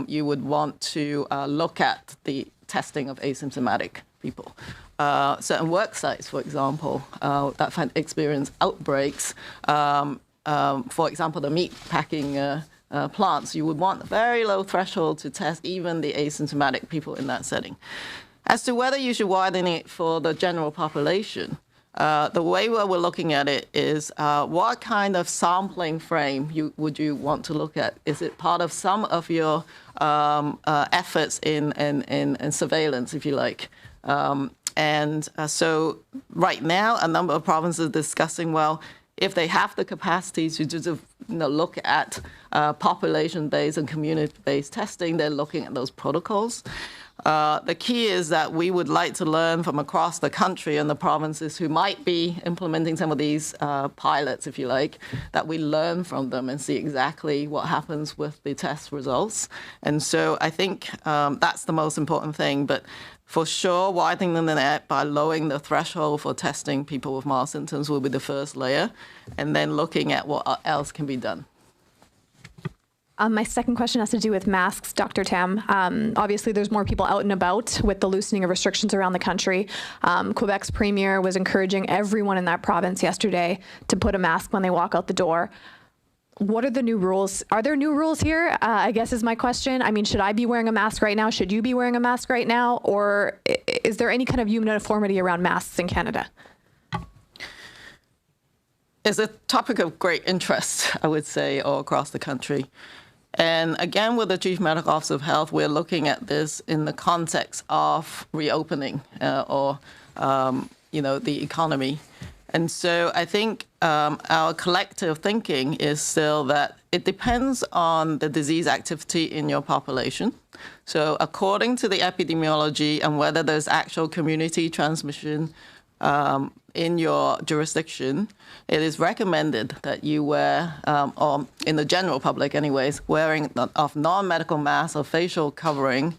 you would want to look at the testing of asymptomatic people. Certain work sites, for example, that experience outbreaks, for example, the meat packing plants, you would want a very low threshold to test even the asymptomatic people in that setting. As to whether you should widen it for the general population, the way we're looking at it is what kind of sampling frame would you want to look at? Is it part of some of your efforts in surveillance, if you like? So right now, a number of provinces are discussing, well, if they have the capacity to just look at population-based and community-based testing, they're looking at those protocols. The key is that we would like to learn from across the country and the provinces who might be implementing some of these pilots, if you like, that we learn from them and see exactly what happens with the test results. And so I think that's the most important thing. But for sure, widening the net by lowering the threshold for testing people with mild symptoms will be the first layer, and then looking at what else can be done. My second question has to do with masks, Dr. Tam. Obviously, there's more people out and about with the loosening of restrictions around the country. Quebec's premier was encouraging everyone in that province yesterday to put a mask when they walk out the door. what are the new rules? Are there new rules here? I guess is my question. I mean, should I be wearing a mask right now? Should you be wearing a mask right now? Or is there any kind of uniformity around masks in Canada? It's a topic of great interest, I would say, all across the country. And again, with the Chief Medical Officer of Health, we're looking at this in the context of reopening or the economy. And so I think our collective thinking is still that it depends on the disease activity in your population. So according to the epidemiology and whether there's actual community transmission in your jurisdiction, it is recommended that you wear, or in the general public anyways, wearing of non-medical mask or facial covering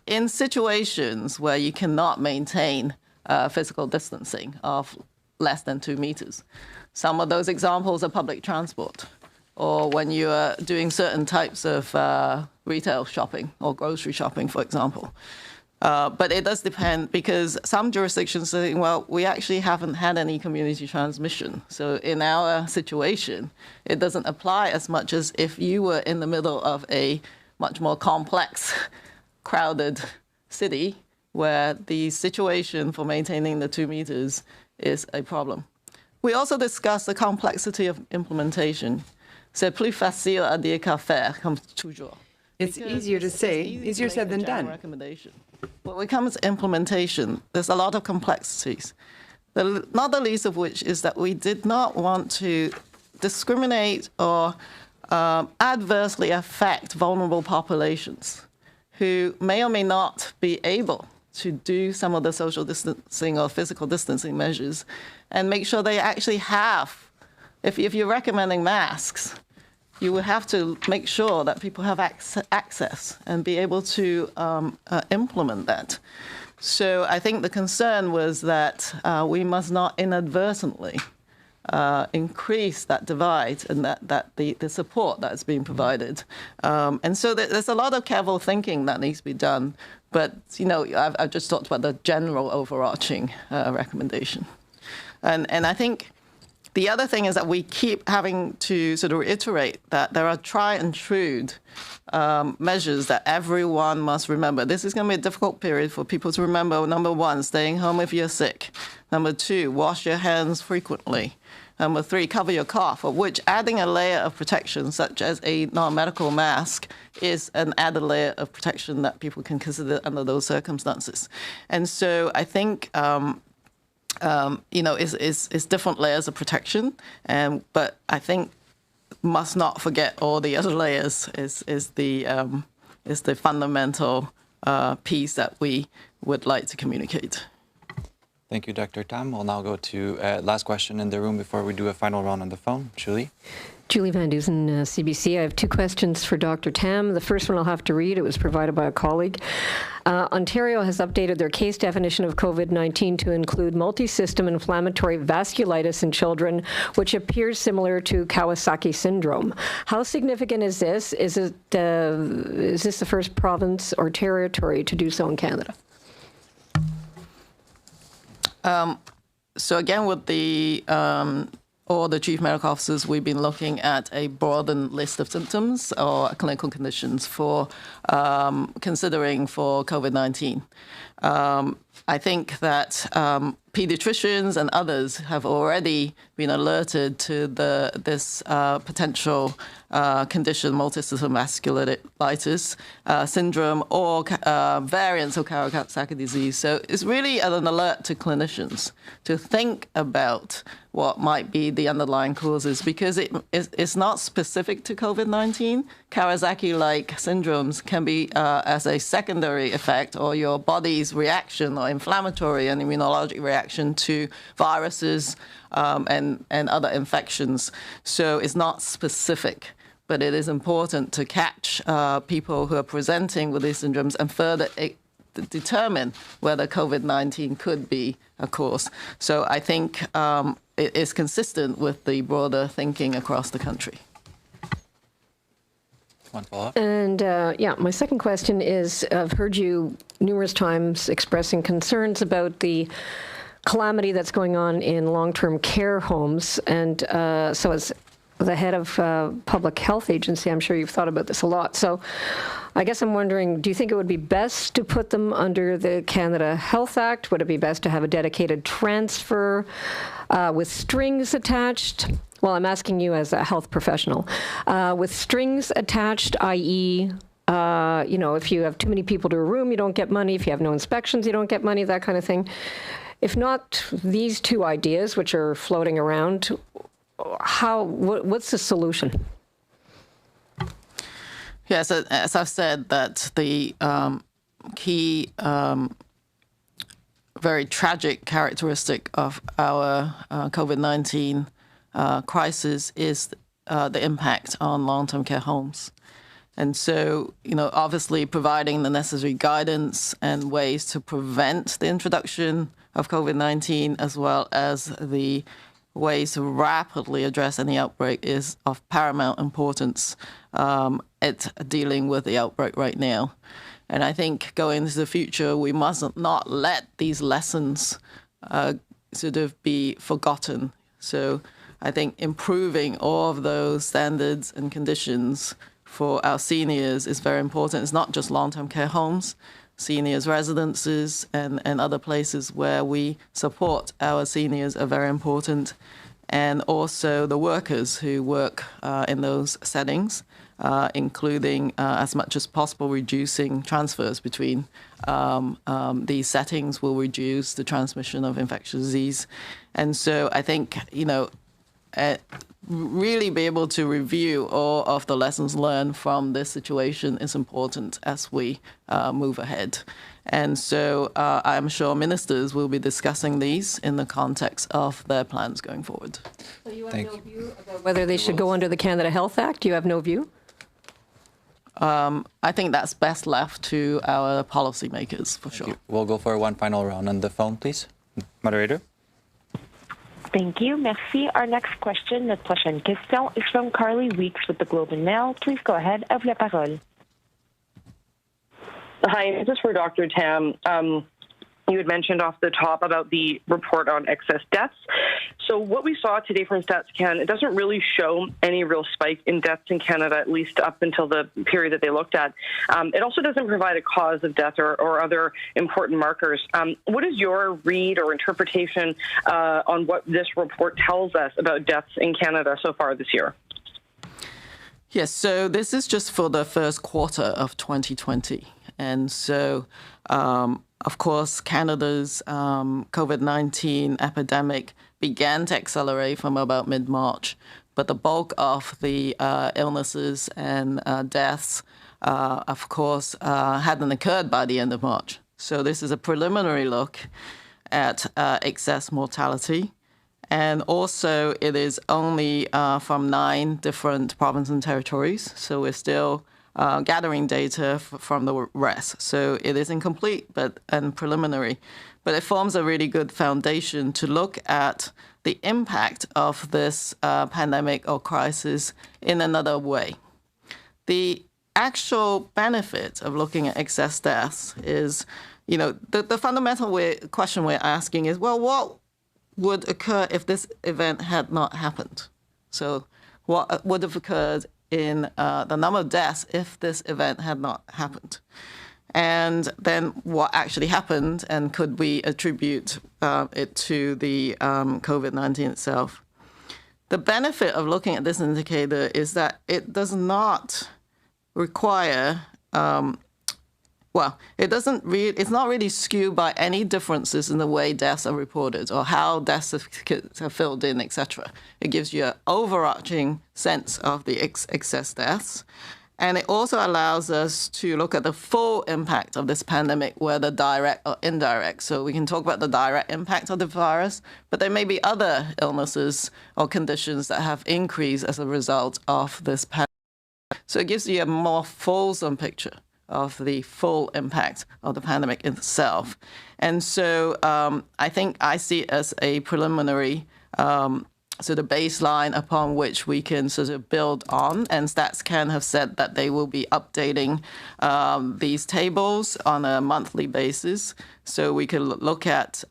in situations where you cannot maintain physical distancing of less than 2 meters. Some of those examples are public transport, or when you are doing certain types of retail shopping or grocery shopping, for example. But it does depend, because some jurisdictions say, well, we actually haven't had any community transmission. So in our situation, it doesn't apply as much as if you were in the middle of a much more complex, crowded city where the situation for maintaining the 2 meters is a problem. We also discussed the complexity of implementation. C'est plus facile à dire qu'à faire, comme toujours. It's easier to say, easier said than done. Recommendation. But when it comes to implementation, there's a lot of complexities, not the least of which is that we did not want to discriminate or adversely affect vulnerable populations who may or may not be able to do some of the social distancing or physical distancing measures, and make sure they actually have, if you're recommending masks, you would have to make sure that people have access and be able to implement that. So I think the concern was that we must not inadvertently increase that divide and that the support that's being provided. And so there's a lot of careful thinking that needs to be done. But, I've just talked about the general overarching recommendation. And I think the other thing is that we keep having to sort of reiterate that there are tried and true measures that everyone must remember. This is going to be a difficult period for people to remember. Number one, staying home if you're sick. Number two, wash your hands frequently. Number three, cover your cough, of which adding a layer of protection, such as a non-medical mask, is an added layer of protection that people can consider under those circumstances. And so I think it's different layers of protection, but I think must not forget all the other layers is the fundamental piece that we would like to communicate. Thank you, Dr. Tam. We'll now go to last question in the room before we do a final round on the phone. Julie? Julie Van Dusen, CBC. I have two questions for Dr. Tam. The first one I'll have to read. It was provided by a colleague. Ontario has updated their case definition of COVID-19 to include multi-system inflammatory vasculitis in children, which appears similar to Kawasaki syndrome. How significant is this? Is this the first province or territory to do so in Canada? So again, with all the chief medical officers, we've been looking at a broadened list of symptoms or clinical conditions for considering for COVID-19. I think that pediatricians and others have already been alerted to this potential condition, multisystem vasculitis syndrome, or variants of Kawasaki disease. So it's really an alert to clinicians to think about what might be the underlying causes, because it's not specific to COVID-19. Kawasaki-like syndromes can be as a secondary effect, or your body's reaction or inflammatory and immunologic reaction to viruses and other infections. So it's not specific, but it is important to catch people who are presenting with these syndromes and further determine whether COVID-19 could be a cause. So I think it is consistent with the broader thinking across the country. One follow-up. And my second question is, I've heard you numerous times expressing concerns about the calamity that's going on in long-term care homes. And so as the head of public health agency, I'm sure you've thought about this a lot. So I guess I'm wondering, do you think it would be best to put them under the Canada Health Act? Would it be best to have a dedicated transfer with strings attached? Well, I'm asking you as a health professional. With strings attached, i.e., if you have too many people to a room, you don't get money. If you have no inspections, you don't get money, that kind of thing. If not these two ideas, which are floating around, what's the solution? Yes, as I've said, that the key, very tragic characteristic of our COVID-19 crisis is the impact on long-term care homes. And so, obviously providing the necessary guidance and ways to prevent the introduction of COVID-19, as well as the ways to rapidly address any outbreak, is of paramount importance at dealing with the outbreak right now. And I think going into the future, we must not let these lessons sort of be forgotten. So I think improving all of those standards and conditions for our seniors is very important. It's not just long-term care homes, seniors' residences and other places where we support our seniors are very important. And also the workers who work in those settings, including as much as possible reducing transfers between these settings will reduce the transmission of infectious disease. And so I think, really be able to review all of the lessons learned from this situation is important as we move ahead. And so I'm sure ministers will be discussing these in the context of their plans going forward. So you have no view about whether they should go under the Canada Health Act? You have no view? I think that's best left to our policymakers, for sure. We'll go for one final round on the phone, please. Moderator. Thank you. Merci. Our next question, notre prochaine question, is from Carly Weeks with the Globe and Mail. Please go ahead. À vous la parole. Hi, this is for Dr. Tam. You had mentioned off the top about the report on excess deaths. So what we saw today from StatsCan, it doesn't really show any real spike in deaths in Canada, at least up until the period that they looked at. It also doesn't provide a cause of death or other important markers. What is your read or interpretation on what this report tells us about deaths in Canada so far this year? Yes, so this is just for the first quarter of 2020. And so, of course, Canada's COVID-19 epidemic began to accelerate from about mid-March, but the bulk of the illnesses and deaths, of course, hadn't occurred by the end of March. So this is a preliminary look at excess mortality. And also, it is only from 9 different provinces and territories, so we're still gathering data from the rest. So it is incomplete and preliminary, but it forms a really good foundation to look at the impact of this pandemic or crisis in another way. The actual benefit of looking at excess deaths is, the fundamental question we're asking is, well, what would occur if this event had not happened? So what would have occurred in the number of deaths if this event had not happened? And then what actually happened, and could we attribute it to the COVID-19 itself? The benefit of looking at this indicator is that it does not require, it's not really skewed by any differences in the way deaths are reported or how death certificates are filled in, etc. It gives you an overarching sense of the excess deaths. And it also allows us to look at the full impact of this pandemic, whether direct or indirect. So we can talk about the direct impact of the virus, but there may be other illnesses or conditions that have increased as a result of this pandemic. So it gives you a more fulsome picture of the full impact of the pandemic itself. And so I think I see it as a preliminary sort of baseline upon which we can sort of build on. And StatsCan have said that they will be updating these tables on a monthly basis. So we can look at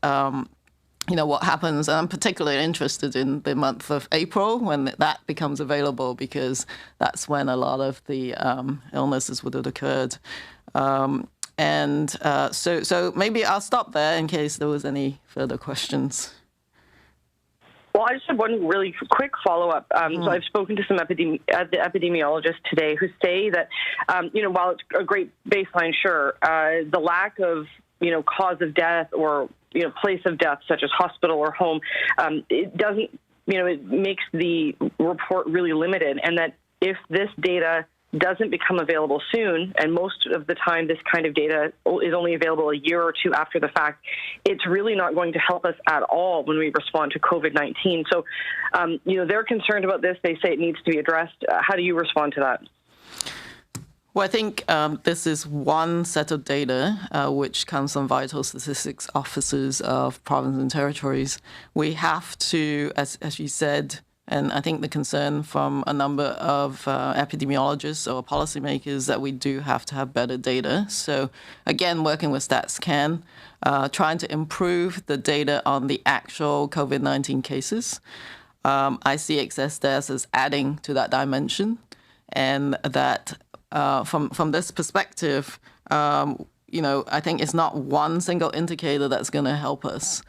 what happens. And I'm particularly interested in the month of April when that becomes available, because that's when a lot of the illnesses would have occurred. So maybe I'll stop there in case there was any further questions. Well, I just have one really quick follow-up. So I've spoken to some epidemiologists today who say that, while it's a great baseline, sure, the lack of, cause of death or, place of death, such as hospital or home, it doesn't, it makes the report really limited. And that if this data doesn't become available soon, and most of the time this kind of data is only available a year or two after the fact, it's really not going to help us at all when we respond to COVID-19. So, they're concerned about this. They say it needs to be addressed. How do you respond to that? Well, I think this is one set of data which comes from vital statistics offices of provinces and territories. We have to, as you said, and I think the concern from a number of epidemiologists or policymakers that we do have to have better data. So again, working with StatsCan, trying to improve the data on the actual COVID-19 cases. I see excess deaths as adding to that dimension, and that from this perspective, I think it's not one single indicator that's going to help us.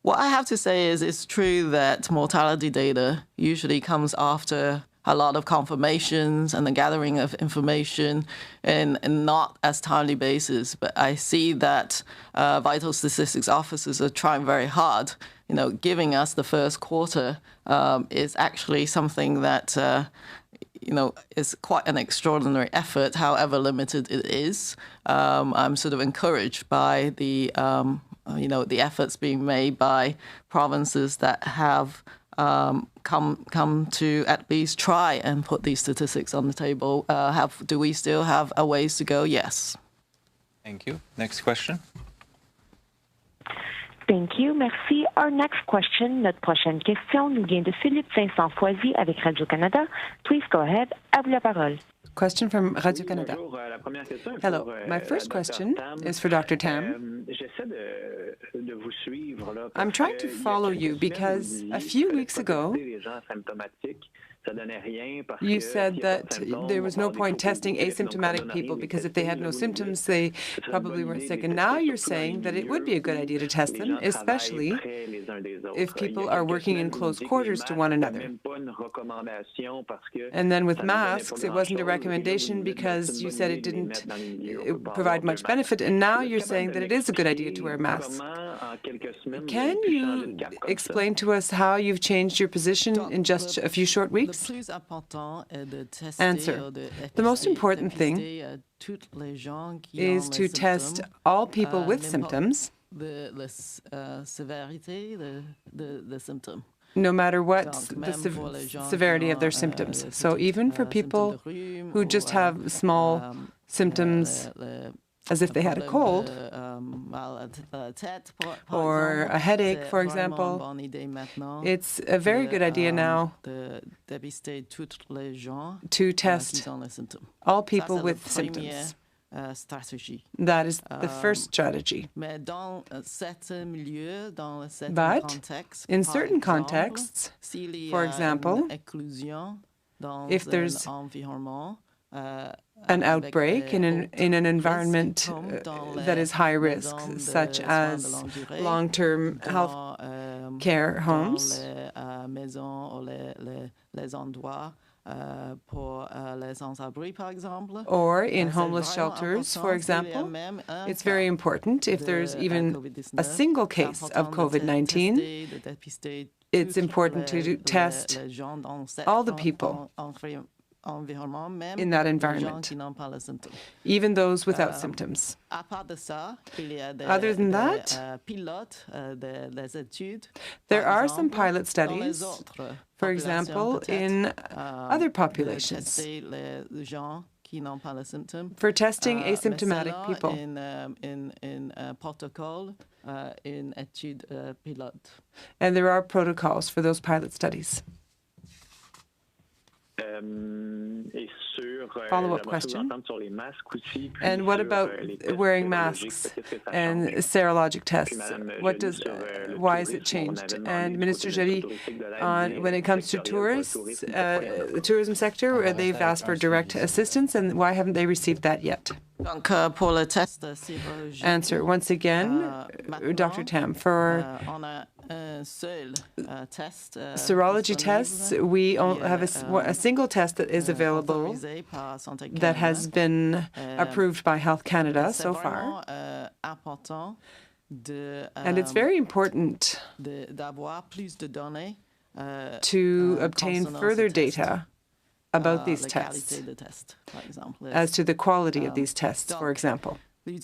What I have to say is it's true that mortality data usually comes after a lot of confirmations and the gathering of information and not as timely basis. But I see that vital statistics officers are trying very hard. Giving us the first quarter is actually something that is quite an extraordinary effort, however limited it is. I'm sort of encouraged by the efforts being made by provinces that have come to at least try and put these statistics on the table. Do we still have a ways to go? Yes. Thank you. Next question. Thank you. Merci. Our next question, notre prochaine question, nous vient de Philippe Vincent-Foisy avec Radio-Canada. Please go ahead. À vous la parole. Question from Radio-Canada. Hello. My first question is for Dr. Tam. I'm trying to follow you because a few weeks ago, you said that there was no point testing asymptomatic people because if they had no symptoms, they probably weren't sick. And now you're saying that it would be a good idea to test them, especially if people are working in close quarters to one another. And then with masks, it wasn't a recommendation because you said it didn't provide much benefit. And now you're saying that it is a good idea to wear masks. Can you explain to us how you've changed your position in just a few short weeks? Answer. The most important thing is to test all people with symptoms, no matter what the severity of their symptoms. So even for people who just have small symptoms, as if they had a cold or a headache, for example, it's a very good idea now to test all people with symptoms. That is the first strategy. But in certain contexts, for example, if there's an outbreak in an environment that is high risk, such as long-term health care homes, or in homeless shelters, for example. It's very important if there's even a single case of COVID-19, it's important to test all the people in that environment, even those without symptoms. Other than that, there are some pilot studies, for example, in other populations, for testing asymptomatic people. And there are protocols for those pilot studies. Follow-up question. And what about wearing masks and serologic tests? Why is it changed? And Minister Joly, when it comes to tourists, the tourism sector, they've asked for direct assistance, and why haven't they received that yet? Answer, once again, Dr. Tam, for serology tests, we have a single test that is available that has been approved by Health Canada so far. And it's very important to obtain further data about these tests, as to the quality of these tests, for example. So,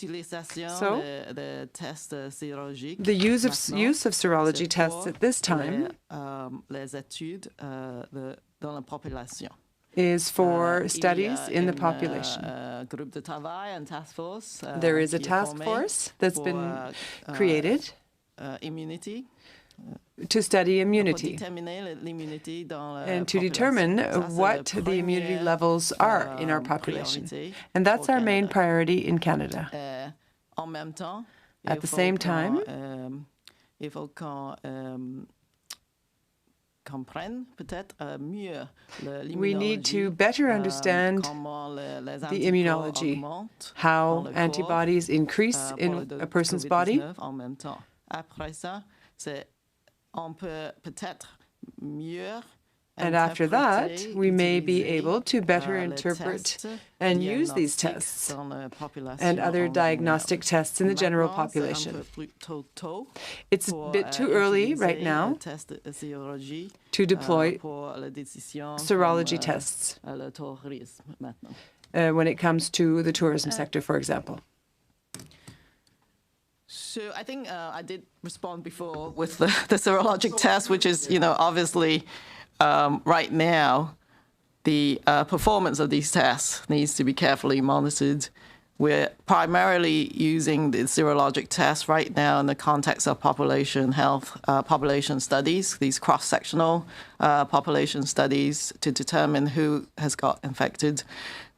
the use of serology tests at this time is for studies in the population. There is a task force that's been created to study immunity and to determine what the immunity levels are in our population. And that's our main priority in Canada. At the same time, we need to better understand the immunology, how antibodies increase in a person's body. And after that, we may be able to better interpret and use these tests and other diagnostic tests in the general population. It's a bit too early right now to deploy serology tests when it comes to the tourism sector, for example. So I think I did respond before with the serologic test, which is, obviously right now, the performance of these tests needs to be carefully monitored. We're primarily using the serologic test right now in the context of population health, population studies, these cross-sectional population studies to determine who has got infected,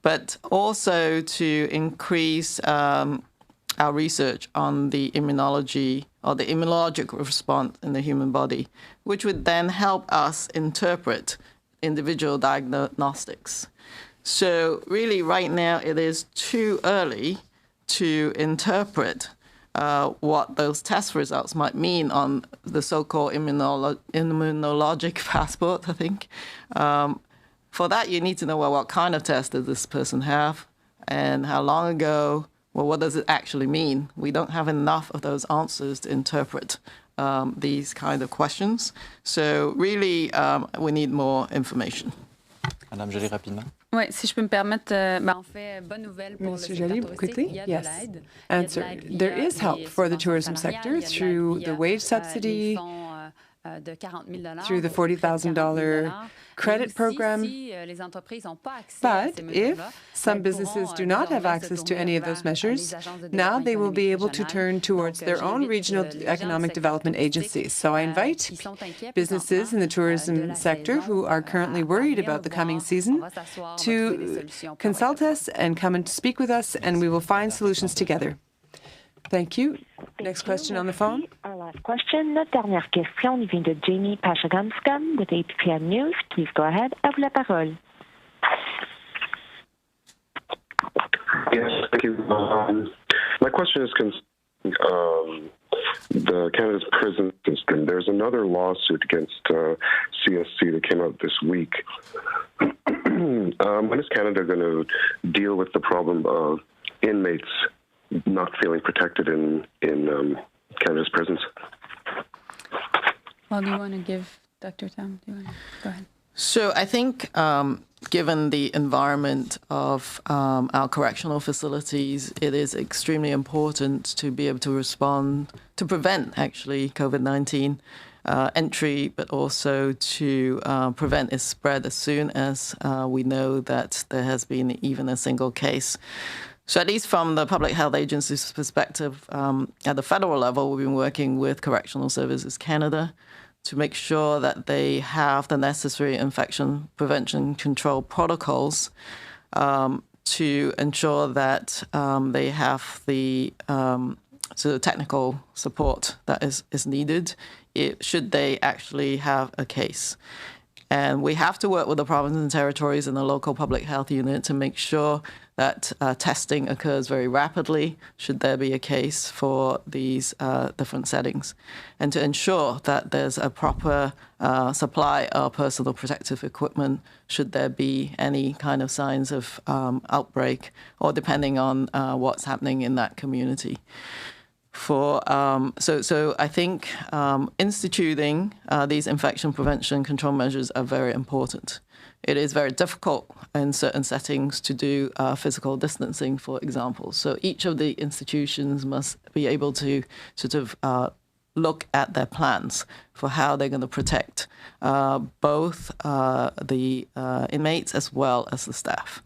but also to increase our research on the immunology or the immunologic response in the human body, which would then help us interpret individual diagnostics. So really right now it is too early to interpret what those test results might mean on the so-called immunologic passport, I think. For that, you need to know, well, what kind of test does this person have and how long ago. Well, what does it actually mean? We don't have enough of those answers to interpret these kind of questions. So really, we need more information. Madame Joly, rapidement. Oui, si je peux me permettre, en fait, bonne nouvelle pour Minister Joly, quickly, yes. Answer, there is help for the tourism sector through the wage subsidy, through the $40,000 credit program. But if some businesses do not have access to any of those measures, now they will be able to turn towards their own regional economic development agencies. So I invite businesses in the tourism sector who are currently worried about the coming season to consult us and come and speak with us, and we will find solutions together. Thank you. Next question on the phone. Our last question, notre dernière question nous vient de Jamie Pashagamskam with APPM News. Please go ahead. À vous la parole. Yes, thank you. My question is concerning the Canada's prison system. There's another lawsuit against CESB that came out this week. When is Canada going to deal with the problem of inmates not feeling protected in Canada's prisons? Well, do you want to give Dr. Tam? Do you want to go ahead? So I think given the environment of our correctional facilities, it is extremely important to be able to respond, to prevent actually COVID-19 entry, but also to prevent its spread as soon as we know that there has been even a single case. So at least from the Public Health Agency's perspective, at the federal level, we've been working with Correctional Services Canada to make sure that they have the necessary infection prevention control protocols to ensure that they have the technical support that is needed should they actually have a case. And we have to work with the provinces and territories and the local public health unit to make sure that testing occurs very rapidly, should there be a case for these different settings, and to ensure that there's a proper supply of personal protective equipment, should there be any kind of signs of outbreak, or depending on what's happening in that community. So I think instituting these infection prevention control measures are very important. It is very difficult in certain settings to do physical distancing, for example. So each of the institutions must be able to sort of look at their plans for how they're going to protect both the inmates as well as the staff.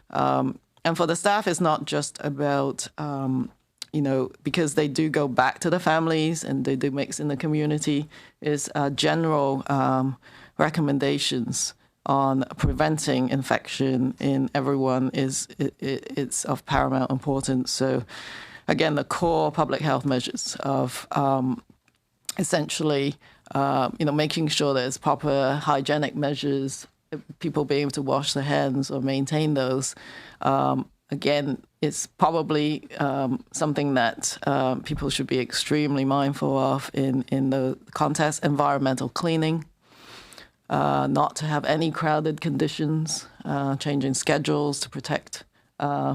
And for the staff, it's not just about because they do go back to the families and they do mix in the community, is general recommendations on preventing infection in everyone it's of paramount importance. So again, the core public health measures of essentially making sure there's proper hygienic measures, people being able to wash their hands or maintain those. Again, it's probably something that people should be extremely mindful of in the context. Environmental cleaning, not to have any crowded conditions, changing schedules to protect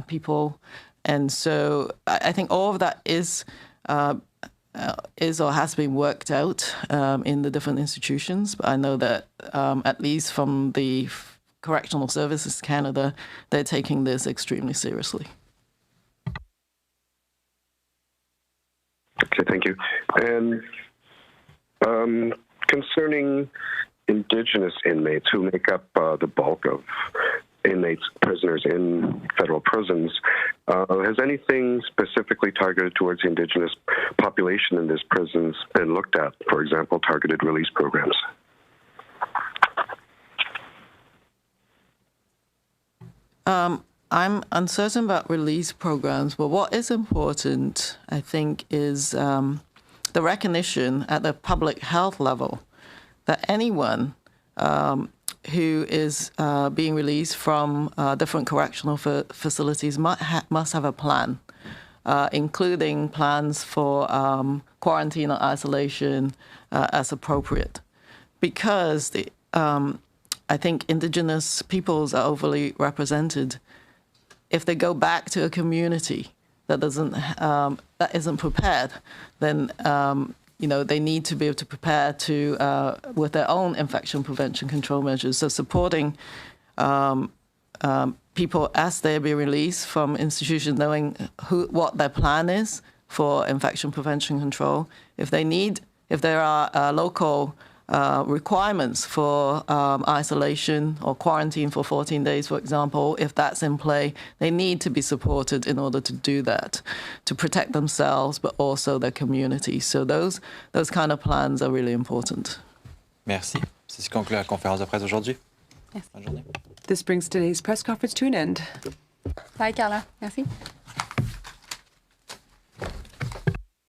people. And so I think all of that is or has been worked out in the different institutions. But I know that at least from the Correctional Services Canada, they're taking this extremely seriously. Okay, thank you. And concerning Indigenous inmates who make up the bulk of prisoners in federal prisons, has anything specifically targeted towards the Indigenous population in these prisons been looked at? For example, targeted release programs? I'm uncertain about release programs, but what is important, I think, is the recognition at the public health level that anyone who is being released from different correctional facilities must have a plan, including plans for quarantine or isolation as appropriate, because I think Indigenous peoples are overly represented. If they go back to a community that isn't prepared, then they need to be able to prepare with their own infection prevention control measures. So supporting people as they be released from institutions, knowing what their plan is for infection prevention control. If there are local requirements for isolation or quarantine for 14 days, for example, if that's in play, they need to be supported in order to do that, to protect themselves, but also their community. So those kind of plans are really important. Merci. C'est ce qui conclut la conférence de presse aujourd'hui. This brings today's press conference to an end. Bye, Carla. Merci.